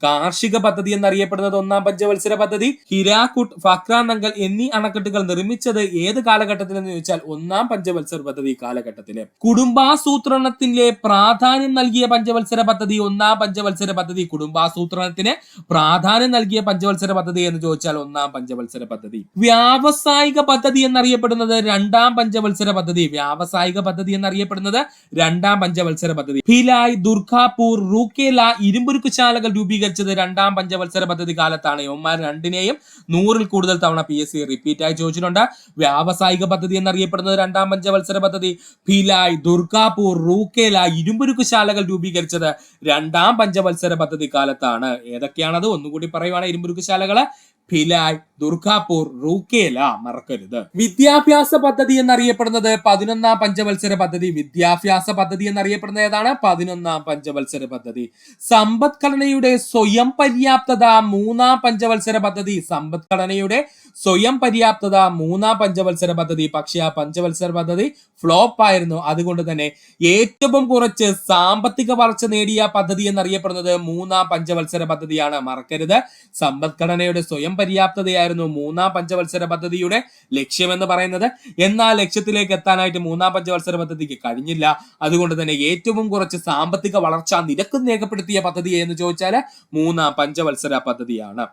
കാർഷിക പദ്ധതി എന്നറിയപ്പെടുന്നത് 1ാം പഞ്ചവത്സര പദ്ധതി. ഹിരാക്കുട്ട്, ഫക്രാനങ്കൽ എന്നീ അണക്കെട്ടുകൾ നിർമ്മിച്ചത് ഏത് കാലഘട്ടത്തിലെന്ന് ചോദിച്ചാൽ 1ാം പഞ്ചവത്സര പദ്ധതി കാലഘട്ടത്തില്. കുടുംബാസൂത്രണത്തിന്റെ പ്രാധാന്യം നൽകിയ പഞ്ചവത്സര പദ്ധതി 1ാം പഞ്ചവത്സര പദ്ധതി. കുടുംബാസൂത്രണത്തിന് പ്രാധാന്യം നൽകിയ പഞ്ചവത്സര പദ്ധതി എന്ന് ചോദിച്ചാൽ 1ാം പഞ്ചവത്സര പദ്ധതി. വ്യാവസായിക പദ്ധതി എന്നറിയപ്പെടുന്നത് 2ാം പഞ്ചവത്സര പദ്ധതി. വ്യാവസായിക പദ്ധതി എന്നറിയപ്പെടുന്നത് 2ാം പഞ്ചവത്സര പദ്ധതി. ഭിലായ്, ദുർഗാപൂർ, റൂർക്കേല ഇരുമ്പുരുക്കുശാലകൾ രൂപീകരിച്ചത് 2ാം പഞ്ചവത്സര പദ്ധതി കാലത്താണ്. ഇവന്മാർ രണ്ടിനെയും 100-ൽ കൂടുതൽ തവണ PSC റിപ്പീറ്റ് ആയി ചോദിച്ചിട്ടുണ്ട്. വ്യാവസായിക പദ്ധതി എന്നറിയപ്പെടുന്നത് 2ാം പഞ്ചവത്സര പദ്ധതി. ഭിലായ്, ദുർഗാപൂർ, റൂർക്കേല ഇരുമ്പുരുക്കുശാലകൾ രൂപീകരിച്ചത് 2ാം പഞ്ചവത്സര പദ്ധതി കാലത്താണ്. ഏതൊക്കെയാണത് ഒന്നുകൂടി പറയുവാണ്. ഇരുമ്പുരുക്കുശാലകള് ഭിലായ്, ദുർഗാപൂർ, റൂർക്കേല മറക്കരുത്. വിദ്യാഭ്യാസ പദ്ധതി എന്നറിയപ്പെടുന്നത് 11ാം പഞ്ചവത്സര പദ്ധതി. വിദ്യാഭ്യാസ പദ്ധതി എന്നറിയപ്പെടുന്നത് ഏതാണ്? 11ാം പഞ്ചവത്സര പദ്ധതി. സമ്പദ്ഘടനയുടെ സ്വയം പര്യാപ്തത 3ാം പഞ്ചവത്സര പദ്ധതി. സമ്പദ്ഘടനയുടെ സ്വയം പര്യാപ്തത 3ാം പഞ്ചവത്സര പദ്ധതി. പക്ഷേ ആ പഞ്ചവത്സര പദ്ധതി ഫ്ലോപ്പ് ആയിരുന്നു. അതുകൊണ്ട് തന്നെ ഏറ്റവും കുറച്ച് സാമ്പത്തിക വളർച്ച നേടിയ പദ്ധതി എന്നറിയപ്പെടുന്നത് 3ാം പഞ്ചവത്സര പദ്ധതിയാണ്. മറക്കരുത്. സമ്പദ്ഘടനയുടെ സ്വയം പര്യാപ്തതയായിരുന്നു 3ാം പഞ്ചവത്സര പദ്ധതിയുടെ ലക്ഷ്യമെന്ന് പറയുന്നത്. എന്നാൽ ലക്ഷ്യത്തിലേക്ക് എത്താനായിട്ട് 3ാം പഞ്ചവത്സര പദ്ധതിക്ക് കഴിഞ്ഞില്ല. അതുകൊണ്ട് തന്നെ ഏറ്റവും കുറച്ച് സാമ്പത്തിക വളർച്ചാ നിരക്ക് രേഖപ്പെടുത്തിയ പദ്ധതി എന്ന് ചോദിച്ചാൽ 3ാം പഞ്ചവത്സര പദ്ധതിയാണ്.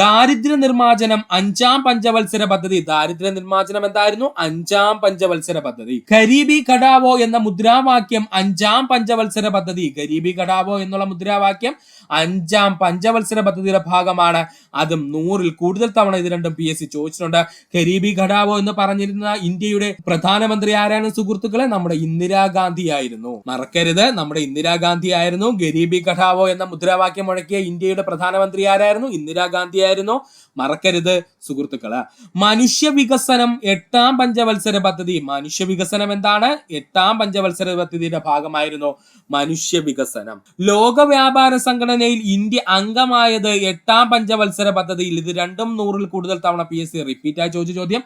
ദാരിദ്ര്യ നിർമ്മാർജ്ജനം 5ാം പഞ്ചവത്സര പദ്ധതി. ദാരിദ്ര്യ നിർമ്മാർജ്ജനം എന്തായിരുന്നു? 5ാം പഞ്ചവത്സര പദ്ധതി. ഗരീബി ഘടാവോ എന്ന മുദ്രാവാക്യം 5ാം പഞ്ചവത്സര പദ്ധതി. ഗരീബി ഘടാവോ എന്നുള്ള മുദ്രാവാക്യം 5ാം പഞ്ചവത്സര പദ്ധതിയുടെ ഭാഗമാണ്. അതും 100-ൽ കൂടുതൽ തവണ ഇത് രണ്ടും PSC ചോദിച്ചിട്ടുണ്ട്. ഗരീബി ഘടാവോ എന്ന് പറഞ്ഞിരുന്ന ഇന്ത്യയുടെ പ്രധാനമന്ത്രി ആരാണ് സുഹൃത്തുക്കളെ? നമ്മുടെ ഇന്ദിരാഗാന്ധി ആയിരുന്നു. മറക്കരുത്, നമ്മുടെ ഇന്ദിരാഗാന്ധി ആയിരുന്നു. ഗരീബി ഘടാവോ എന്ന മുദ്രാവാക്യം മുഴക്കിയ ഇന്ത്യയുടെ പ്രധാനമന്ത്രി ആരായിരുന്നു? ഇന്ദിരാഗാന്ധി ആയിരുന്നു. മറക്കരുത് സുഹൃത്തുക്കള്. മനുഷ്യ വികസനം 8ാം പഞ്ചവത്സര പദ്ധതി. മനുഷ്യ വികസനം എന്താണ്? 8ാം പഞ്ചവത്സര പദ്ധതിയുടെ ഭാഗമായിരുന്നു മനുഷ്യ വികസനം. ലോക വ്യാപാര സംഘടനയിൽ ഇന്ത്യ അംഗമായത് 8ാം പഞ്ചവത്സര പദ്ധതിയിൽ. ഇത് രണ്ടും 100-ൽ കൂടുതൽ തവണ PSC റിപ്പീറ്റ് ആയി ചോദിച്ച ചോദ്യം.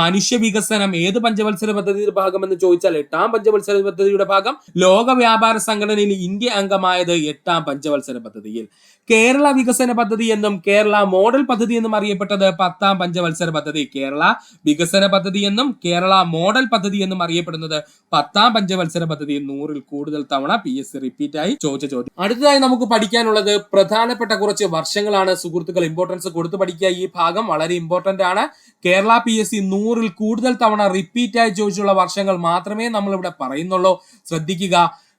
മനുഷ്യ വികസനം ഏത് പഞ്ചവത്സര പദ്ധതിയുടെ ഭാഗം എന്ന് ചോദിച്ചാൽ 8ാം പഞ്ചവത്സര പദ്ധതിയുടെ ഭാഗം. ലോക വ്യാപാര സംഘടനയിൽ ഇന്ത്യ അംഗമായത് 8ാം പഞ്ചവത്സര പദ്ധതിയിൽ. കേരള വികസന പദ്ധതി എന്നും കേരള മോഡൽ പദ്ധതി എന്നും അറിയപ്പെട്ടത് 10ാം പഞ്ചവത്സര പദ്ധതി. കേരള വികസന പദ്ധതി എന്നും കേരള മോഡൽ പദ്ധതി എന്നും അറിയപ്പെടുന്നത് 10ാം പഞ്ചവത്സര പദ്ധതി. 100-ൽ കൂടുതൽ തവണ PSC റിപ്പീറ്റ് ആയി ചോദിച്ച ചോദ്യം. അടുത്തതായി നമുക്ക് പഠിക്കാനുള്ളത് പ്രധാനപ്പെട്ട കുറച്ച് വർഷങ്ങളാണ് സുഹൃത്തുക്കൾ. ഇമ്പോർട്ടൻസ് കൊടുത്തു പഠിക്കുക. ഈ ഭാഗം വളരെ ഇമ്പോർട്ടന്റ് ആണ്. കേരള PSC 100-ൽ കൂടുതൽ തവണ റിപ്പീറ്റ് ആയി ചോദിച്ചുള്ള വർഷങ്ങൾ മാത്രമേ നമ്മൾ ഇവിടെ പറയുന്നുള്ളൂ. ശ്രദ്ധിക്കുക.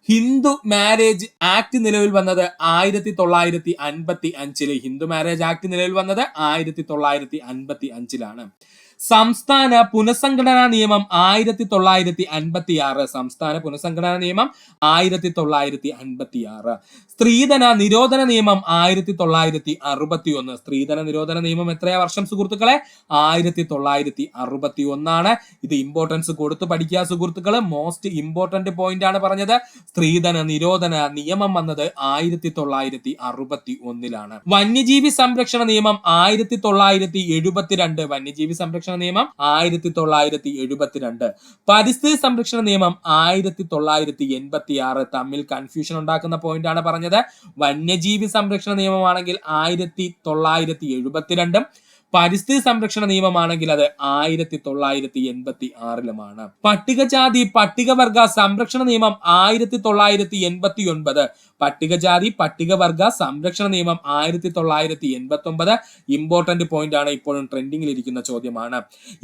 ഹിന്ദു മാരേജ് ആക്ട് നിലവിൽ വന്നത് 1955. ഹിന്ദു മാരേജ് ആക്ട് നിലവിൽ വന്നത് 1955. സംസ്ഥാന പുനഃസംഘടനാ നിയമം 1956. സംസ്ഥാന പുനഃസംഘടനാ നിയമം 1956. സ്ത്രീധന നിരോധന നിയമം 1961. സ്ത്രീധന നിരോധന നിയമം എത്രയാ വർഷം സുഹൃത്തുക്കളെ? 1961. ഇത് ഇമ്പോർട്ടൻസ് കൊടുത്ത് പഠിക്കുക സുഹൃത്തുക്കള്. മോസ്റ്റ് ഇമ്പോർട്ടന്റ് പോയിന്റ് ആണ് പറഞ്ഞത്. സ്ത്രീധന നിരോധന നിയമം വന്നത് 1961. വന്യജീവി സംരക്ഷണ നിയമം 1972. വന്യജീവി സംരക്ഷണ നിയമം 1972. പരിസ്ഥിതി സംരക്ഷണ നിയമം 1986. തമ്മിൽ കൺഫ്യൂഷൻ ഉണ്ടാക്കുന്ന പോയിന്റ് ആണ് പറഞ്ഞത്. വന്യജീവി സംരക്ഷണ നിയമമാണെങ്കിൽ 1972. പരിസ്ഥിതി സംരക്ഷണ നിയമമാണെങ്കിൽ അത് 1986. പട്ടികജാതി പട്ടികവർഗ സംരക്ഷണ നിയമം 1989. പട്ടികജാതി പട്ടികവർഗ സംരക്ഷണ നിയമം 1989. ഇമ്പോർട്ടന്റ് പോയിന്റ് ആണ്. ഇപ്പോഴും ട്രെൻഡിംഗിൽ ഇരിക്കുന്ന ചോദ്യമാണ്.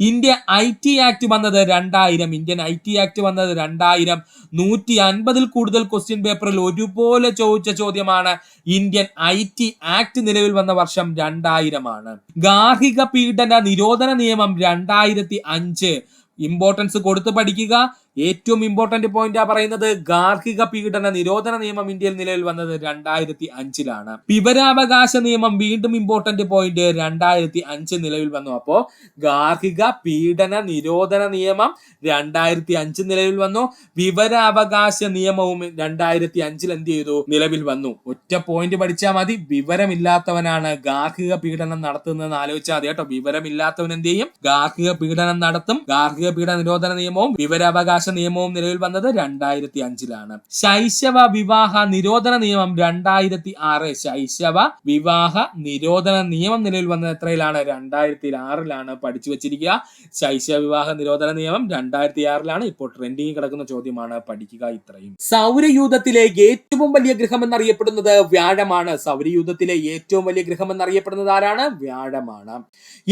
ഇന്ത്യ IT ആക്ട് വന്നത് 2000. ഇന്ത്യൻ IT ആക്ട് വന്നത് 2000. 150-ൽ കൂടുതൽ ക്വസ്റ്റ്യൻ പേപ്പറിൽ ഒരുപോലെ ചോദിച്ച ചോദ്യമാണ്. ഇന്ത്യൻ IT ആക്ട് നിലവിൽ വന്ന വർഷം 2000 ആണ്. ഗാർഹിക പീഡന നിരോധന നിയമം 2005. ഇമ്പോർട്ടൻസ് കൊടുത്ത് പഠിക്കുക. ഏറ്റവും ഇമ്പോർട്ടന്റ് പോയിന്റ് പറയുന്നത് ഗാർഹിക പീഡന നിരോധന നിയമം ഇന്ത്യയിൽ നിലവിൽ വന്നത് 2005-ലാണ്. വിവരാവകാശ നിയമം വീണ്ടും ഇമ്പോർട്ടന്റ് പോയിന്റ് 2005 നിലവിൽ വന്നു. അപ്പോ ഗാർഹിക പീഡന നിരോധന നിയമം 2005 നിലവിൽ വന്നു. വിവരാവകാശ നിയമവും 2005 എന്ത് ചെയ്തു? നിലവിൽ വന്നു. ഒറ്റ പോയിന്റ് പഠിച്ചാൽ മതി. വിവരമില്ലാത്തവനാണ് ഗാർഹിക പീഡനം നടത്തുന്നതെന്ന് ആലോചിച്ചാൽ മതി കേട്ടോ. വിവരമില്ലാത്തവൻ എന്ത് ചെയ്യും? ഗാർഹിക പീഡനം നടത്തും. ഗാർഹിക പീഡന നിരോധന നിയമവും വിവരാവകാശ നിയമവും നിലവിൽ വന്നത് 2005-ലാണ്. ശൈശവ വിവാഹ നിരോധന നിയമം 2006. ശൈശവ വിവാഹ നിരോധന നിയമം നിലവിൽ വന്നത് എത്രയിലാണ്? 2006-ലാണ്. പഠിച്ചു വെച്ചിരിക്കുക. ശൈശവ വിവാഹ നിരോധന നിയമം 2006-ലാണ്. ഇപ്പോൾ ട്രെൻഡിങ് കിടക്കുന്ന ചോദ്യമാണ്. പഠിക്കുക ഇത്രയും. സൗരയൂഥത്തിലെ ഏറ്റവും വലിയ ഗ്രഹം എന്നറിയപ്പെടുന്നത് വ്യാഴമാണ്. സൗരയൂഥത്തിലെ ഏറ്റവും വലിയ ഗ്രഹം എന്നറിയപ്പെടുന്നത് ആരാണ്? വ്യാഴമാണ്.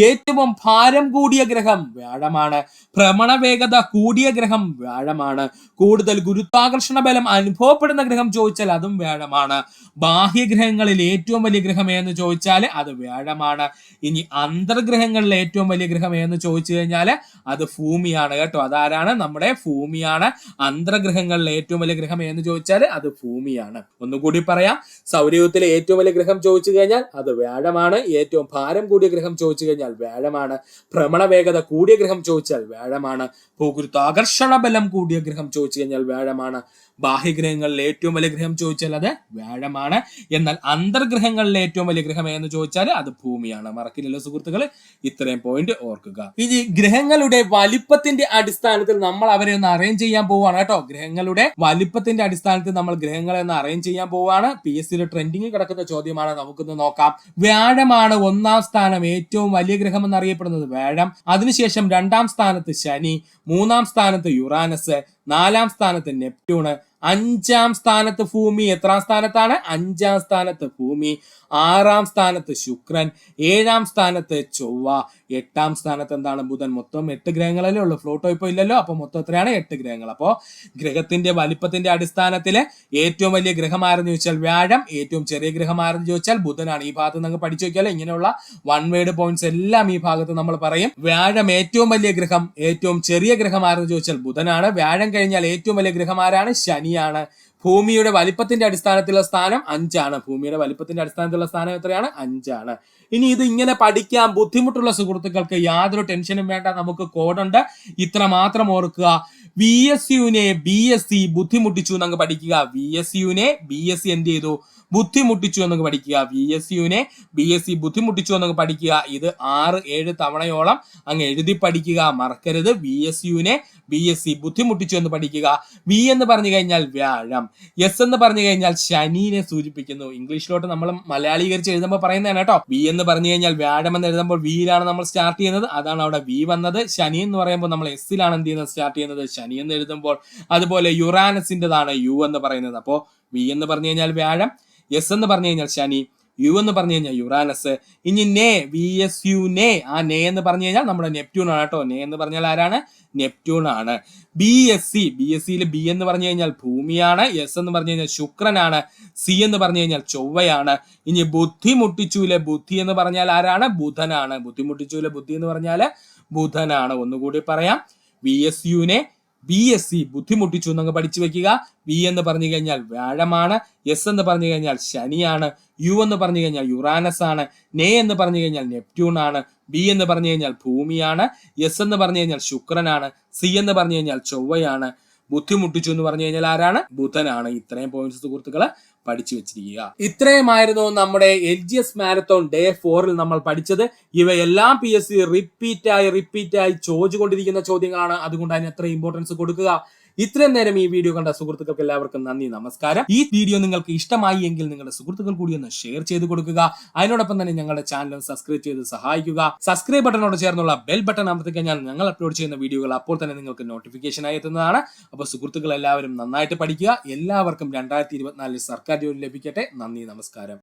ഏറ്റവും ഭാരം കൂടിയ ഗ്രഹം വ്യാഴമാണ്. ഭ്രമണ വേഗത കൂടിയ ഗ്രഹം വ്യാഴമാണ്. കൂടുതൽ ഗുരുത്വാകർഷണ ബലം അനുഭവപ്പെടുന്ന ഗ്രഹം ചോദിച്ചാൽ അതും വ്യാഴമാണ്. ബാഹ്യഗ്രഹങ്ങളിൽ ഏറ്റവും വലിയ ഗ്രഹം എന്ന് ചോദിച്ചാൽ അത് വ്യാഴമാണ്. ഇനി അന്തർഗ്രഹങ്ങളിലെ ഏറ്റവും വലിയ ഗ്രഹം എന്ന് ചോദിച്ചു കഴിഞ്ഞാൽ അത് ഭൂമിയാണ് കേട്ടോ. അതാരാണ്? നമ്മുടെ ഭൂമിയാണ്. അന്തർഗ്രഹങ്ങളിലെ ഏറ്റവും വലിയ ഗ്രഹം എന്ന് ചോദിച്ചാൽ അത് ഭൂമിയാണ്. ഒന്നുകൂടി പറയാം. സൗരയൂഥത്തിലെ ഏറ്റവും വലിയ ഗ്രഹം ചോദിച്ചു കഴിഞ്ഞാൽ അത് വ്യാഴമാണ്. ഏറ്റവും ഭാരം കൂടിയ ഗ്രഹം ചോദിച്ചു കഴിഞ്ഞാൽ വ്യാഴമാണ്. ഭ്രമണ വേഗത കൂടിയ ഗ്രഹം ചോദിച്ചാൽ വ്യാഴമാണ്. ഭൂഗുരുത്വാകർഷണ ബലം കൂടിയ ഗ്രഹം ചോദിച്ചു കഴിഞ്ഞാൽ വ്യാഴമാണ്. ബാഹ്യഗ്രഹങ്ങളിലെ ഏറ്റവും വലിയ ഗ്രഹം ചോദിച്ചാൽ അത് വ്യാഴമാണ്. എന്നാൽ അന്തർഗ്രഹങ്ങളിലെ ഏറ്റവും വലിയ ഗ്രഹം എന്ന് ചോദിച്ചാൽ അത് ഭൂമിയാണ്. മറക്കില്ലല്ലോ സുഹൃത്തുക്കൾ. ഇത്രയും പോയിന്റ് ഓർക്കുക. ഇനി ഗ്രഹങ്ങളുടെ വലിപ്പത്തിന്റെ അടിസ്ഥാനത്തിൽ നമ്മൾ അവരെ ഒന്ന് അറേഞ്ച് ചെയ്യാൻ പോവുകയാണ് കേട്ടോ. ഗ്രഹങ്ങളുടെ വലിപ്പത്തിന്റെ അടിസ്ഥാനത്തിൽ നമ്മൾ ഗ്രഹങ്ങളെ ഒന്ന് അറേഞ്ച് ചെയ്യാൻ പോവുകയാണ്. PSCയുടെ ട്രെൻഡിങ് കിടക്കുന്ന ചോദ്യമാണ്. നമുക്കൊന്ന് നോക്കാം. വ്യാഴമാണ് 1-ാം സ്ഥാനം. ഏറ്റവും വലിയ ഗ്രഹം എന്നറിയപ്പെടുന്നത് വ്യാഴം. അതിനുശേഷം 2-ാം സ്ഥാനത്ത് ശനി, 3-ാം സ്ഥാനത്ത് യുറാനസ്, 4-ാം സ്ഥാനത്ത് നെപ്റ്റ്യൂണ്, 5-ാം സ്ഥാനത്ത് ഭൂമി. എത്രാം സ്ഥാനത്താണ്? 5-ാം സ്ഥാനത്ത് ഭൂമി. 6-ാം സ്ഥാനത്ത് ശുക്രൻ, 7-ാം സ്ഥാനത്ത് ചൊവ്വ, 8-ാം സ്ഥാനത്ത് എന്താണ്? ബുധൻ. മൊത്തം 8 ഗ്രഹങ്ങളല്ലേ ഉള്ളൂ. ഫ്ലോട്ടോ ഇപ്പോൾ ഇല്ലല്ലോ. അപ്പൊ മൊത്തം എത്രയാണ്? 8 ഗ്രഹങ്ങൾ. അപ്പോ ഗ്രഹത്തിന്റെ വലിപ്പത്തിന്റെ അടിസ്ഥാനത്തിൽ ഏറ്റവും വലിയ ഗ്രഹമാരെന്ന് ചോദിച്ചാൽ വ്യാഴം, ഏറ്റവും ചെറിയ ഗ്രഹമാരെന്ന് ചോദിച്ചാൽ ബുധനാണ്. ഈ ഭാഗത്ത് നിങ്ങൾ പഠിച്ചു നോക്കിയാൽ ഇങ്ങനെയുള്ള വൺ വേർഡ് പോയിന്റ്സ് എല്ലാം ഈ ഭാഗത്ത് നമ്മൾ പറയും. വ്യാഴം ഏറ്റവും വലിയ ഗ്രഹം, ഏറ്റവും ചെറിയ ഗ്രഹമാരെന്ന് ചോദിച്ചാൽ ബുധനാണ്. വ്യാഴം കഴിഞ്ഞാൽ ഏറ്റവും വലിയ ഗ്രഹമാരാണ്? ശനിയാണ്. ഭൂമിയുടെ വലിപ്പത്തിന്റെ അടിസ്ഥാനത്തിലുള്ള സ്ഥാനം 5-ആണ്. ഭൂമിയുടെ വലിപ്പത്തിന്റെ അടിസ്ഥാനത്തിലുള്ള സ്ഥാനം എത്രയാണ്? 5-ആണ്. ഇനി ഇത് ഇങ്ങനെ പഠിക്കാൻ ബുദ്ധിമുട്ടുള്ള സുഹൃത്തുക്കൾക്ക് യാതൊരു ടെൻഷനും വേണ്ട. നമുക്ക് കോഡുണ്ട്. ഇത്ര മാത്രം ഓർക്കുക. VSUവിനെ BSc ബുദ്ധിമുട്ടിച്ചു എന്നങ്ങ് പഠിക്കുക. VSUവിനെ BSc എന്ത് ചെയ്തു? ബുദ്ധിമുട്ടിച്ചു എന്നൊക്കെ പഠിക്കുക. VSUവിനെ BSc ബുദ്ധിമുട്ടിച്ചു എന്നൊക്കെ പഠിക്കുക. ഇത് 6-7 തവണയോളം അങ്ങ് എഴുതി പഠിക്കുക. മറക്കരുത്. VSUവിനെ BSc ബുദ്ധിമുട്ടിച്ചു എന്ന് പഠിക്കുക. V എന്ന് പറഞ്ഞു കഴിഞ്ഞാൽ വ്യാഴം, S എന്ന് പറഞ്ഞു കഴിഞ്ഞാൽ ശനിനെ സൂചിപ്പിക്കുന്നു. ഇംഗ്ലീഷിലോട്ട് നമ്മൾ മലയാളീകരിച്ച് എഴുതുമ്പോൾ പറയുന്നതാണ് കേട്ടോ. V എന്ന് പറഞ്ഞു കഴിഞ്ഞാൽ വ്യാഴം എന്ന് എഴുതുമ്പോൾ V-യിലാണ് നമ്മൾ സ്റ്റാർട്ട് ചെയ്യുന്നത്. അതാണ് അവിടെ V വന്നത്. ശനി എന്ന് പറയുമ്പോൾ നമ്മൾ S-ലാണ് എന്ത് ചെയ്യുന്നത്? സ്റ്റാർട്ട് ചെയ്യുന്നത്. ശനി എന്ന് എഴുതുമ്പോൾ അതുപോലെ യുറാനസിൻ്റെതാണ് U എന്ന് പറയുന്നത്. അപ്പോൾ V എന്ന് പറഞ്ഞു കഴിഞ്ഞാൽ വ്യാഴം, S എന്ന് പറഞ്ഞു കഴിഞ്ഞാൽ ശനി, U എന്ന് പറഞ്ഞു കഴിഞ്ഞാൽ യുറാനസ്. ഇനി നേ, VSU നേ, ആ നേ എന്ന് പറഞ്ഞു കഴിഞ്ഞാൽ നമ്മുടെ നെപ്റ്റ്യൂൺ ആണ് കേട്ടോ. നേ എന്ന് പറഞ്ഞാൽ ആരാണ്? നെപ്റ്റ്യൂൺ ആണ്. BScയിൽ B എന്ന് പറഞ്ഞു കഴിഞ്ഞാൽ ഭൂമിയാണ്. S എന്ന് പറഞ്ഞു കഴിഞ്ഞാൽ ശുക്രനാണ്. C എന്ന് പറഞ്ഞു കഴിഞ്ഞാൽ ചൊവ്വയാണ്. ഇനി ബുദ്ധിമുട്ടിച്ചൂലെ ബുദ്ധി എന്ന് പറഞ്ഞാൽ ആരാണ്? ബുധനാണ്. ബുദ്ധിമുട്ടിച്ചൂലെ ബുദ്ധി എന്ന് പറഞ്ഞാൽ ബുധനാണ്. ഒന്നുകൂടി പറയാം. VSUവിനെ BSc ബുദ്ധിമുട്ടിച്ചു എന്നങ്ങ് പഠിച്ചു വെക്കുക. V എന്ന് പറഞ്ഞു കഴിഞ്ഞാൽ വ്യാഴമാണ്. S എന്ന് പറഞ്ഞു കഴിഞ്ഞാൽ ശനിയാണ്. U എന്ന് പറഞ്ഞു കഴിഞ്ഞാൽ യുറാനസ് ആണ്. നേ എന്ന് പറഞ്ഞു കഴിഞ്ഞാൽ നെപ്റ്റ്യൂൺ ആണ്. B എന്ന് പറഞ്ഞു കഴിഞ്ഞാൽ ഭൂമിയാണ്. S എന്ന് പറഞ്ഞു കഴിഞ്ഞാൽ ശുക്രനാണ്. C എന്ന് പറഞ്ഞു കഴിഞ്ഞാൽ ചൊവ്വയാണ്. ബുദ്ധിമുട്ടിച്ചു എന്ന് പറഞ്ഞു കഴിഞ്ഞാൽ ആരാണ്? ബുധനാണ്. ഇത്രയും പോയിന്റ്സ് സുഹൃത്തുക്കളെ പഠിച്ചു വെച്ചിരിക്കുക. ഇത്രയുമായിരുന്നു നമ്മുടെ LGS മാരത്തോൺ ഡേ 4-ൽ നമ്മൾ പഠിച്ചത്. ഇവയെല്ലാം PSC റിപ്പീറ്റായി ചോദിച്ചുകൊണ്ടിരിക്കുന്ന ചോദ്യങ്ങളാണ്. അതുകൊണ്ട് അതിന് എത്ര ഇമ്പോർട്ടൻസ് കൊടുക്കുക. ഇത്രയും നേരം ഈ വീഡിയോ കണ്ട സുഹൃത്തുക്കൾക്ക് എല്ലാവർക്കും നന്ദി, നമസ്കാരം. ഈ വീഡിയോ നിങ്ങൾക്ക് ഇഷ്ടമായി എങ്കിൽ നിങ്ങളുടെ സുഹൃത്തുക്കൾ കൂടി ഒന്ന് ഷെയർ ചെയ്ത് കൊടുക്കുക. അതിനോടൊപ്പം തന്നെ ഞങ്ങളുടെ ചാനൽ സബ്സ്ക്രൈബ് ചെയ്ത് സഹായിക്കുക. സബ്സ്ക്രൈബ് ബട്ടണോട് ചേർന്നുള്ള ബെൽ ബട്ടൺ അമർത്തിക്കഴിഞ്ഞാൽ ഞങ്ങൾ അപ്ലോഡ് ചെയ്യുന്ന വീഡിയോകൾ അപ്പോൾ തന്നെ നിങ്ങൾക്ക് നോട്ടിഫിക്കേഷൻ ആയി എത്തുന്നതാണ്. അപ്പോൾ സുഹൃത്തുക്കൾ എല്ലാവരും നന്നായിട്ട് പഠിക്കുക. എല്ലാവർക്കും 2024 സർക്കാർ ജോലി ലഭിക്കട്ടെ. നന്ദി, നമസ്കാരം.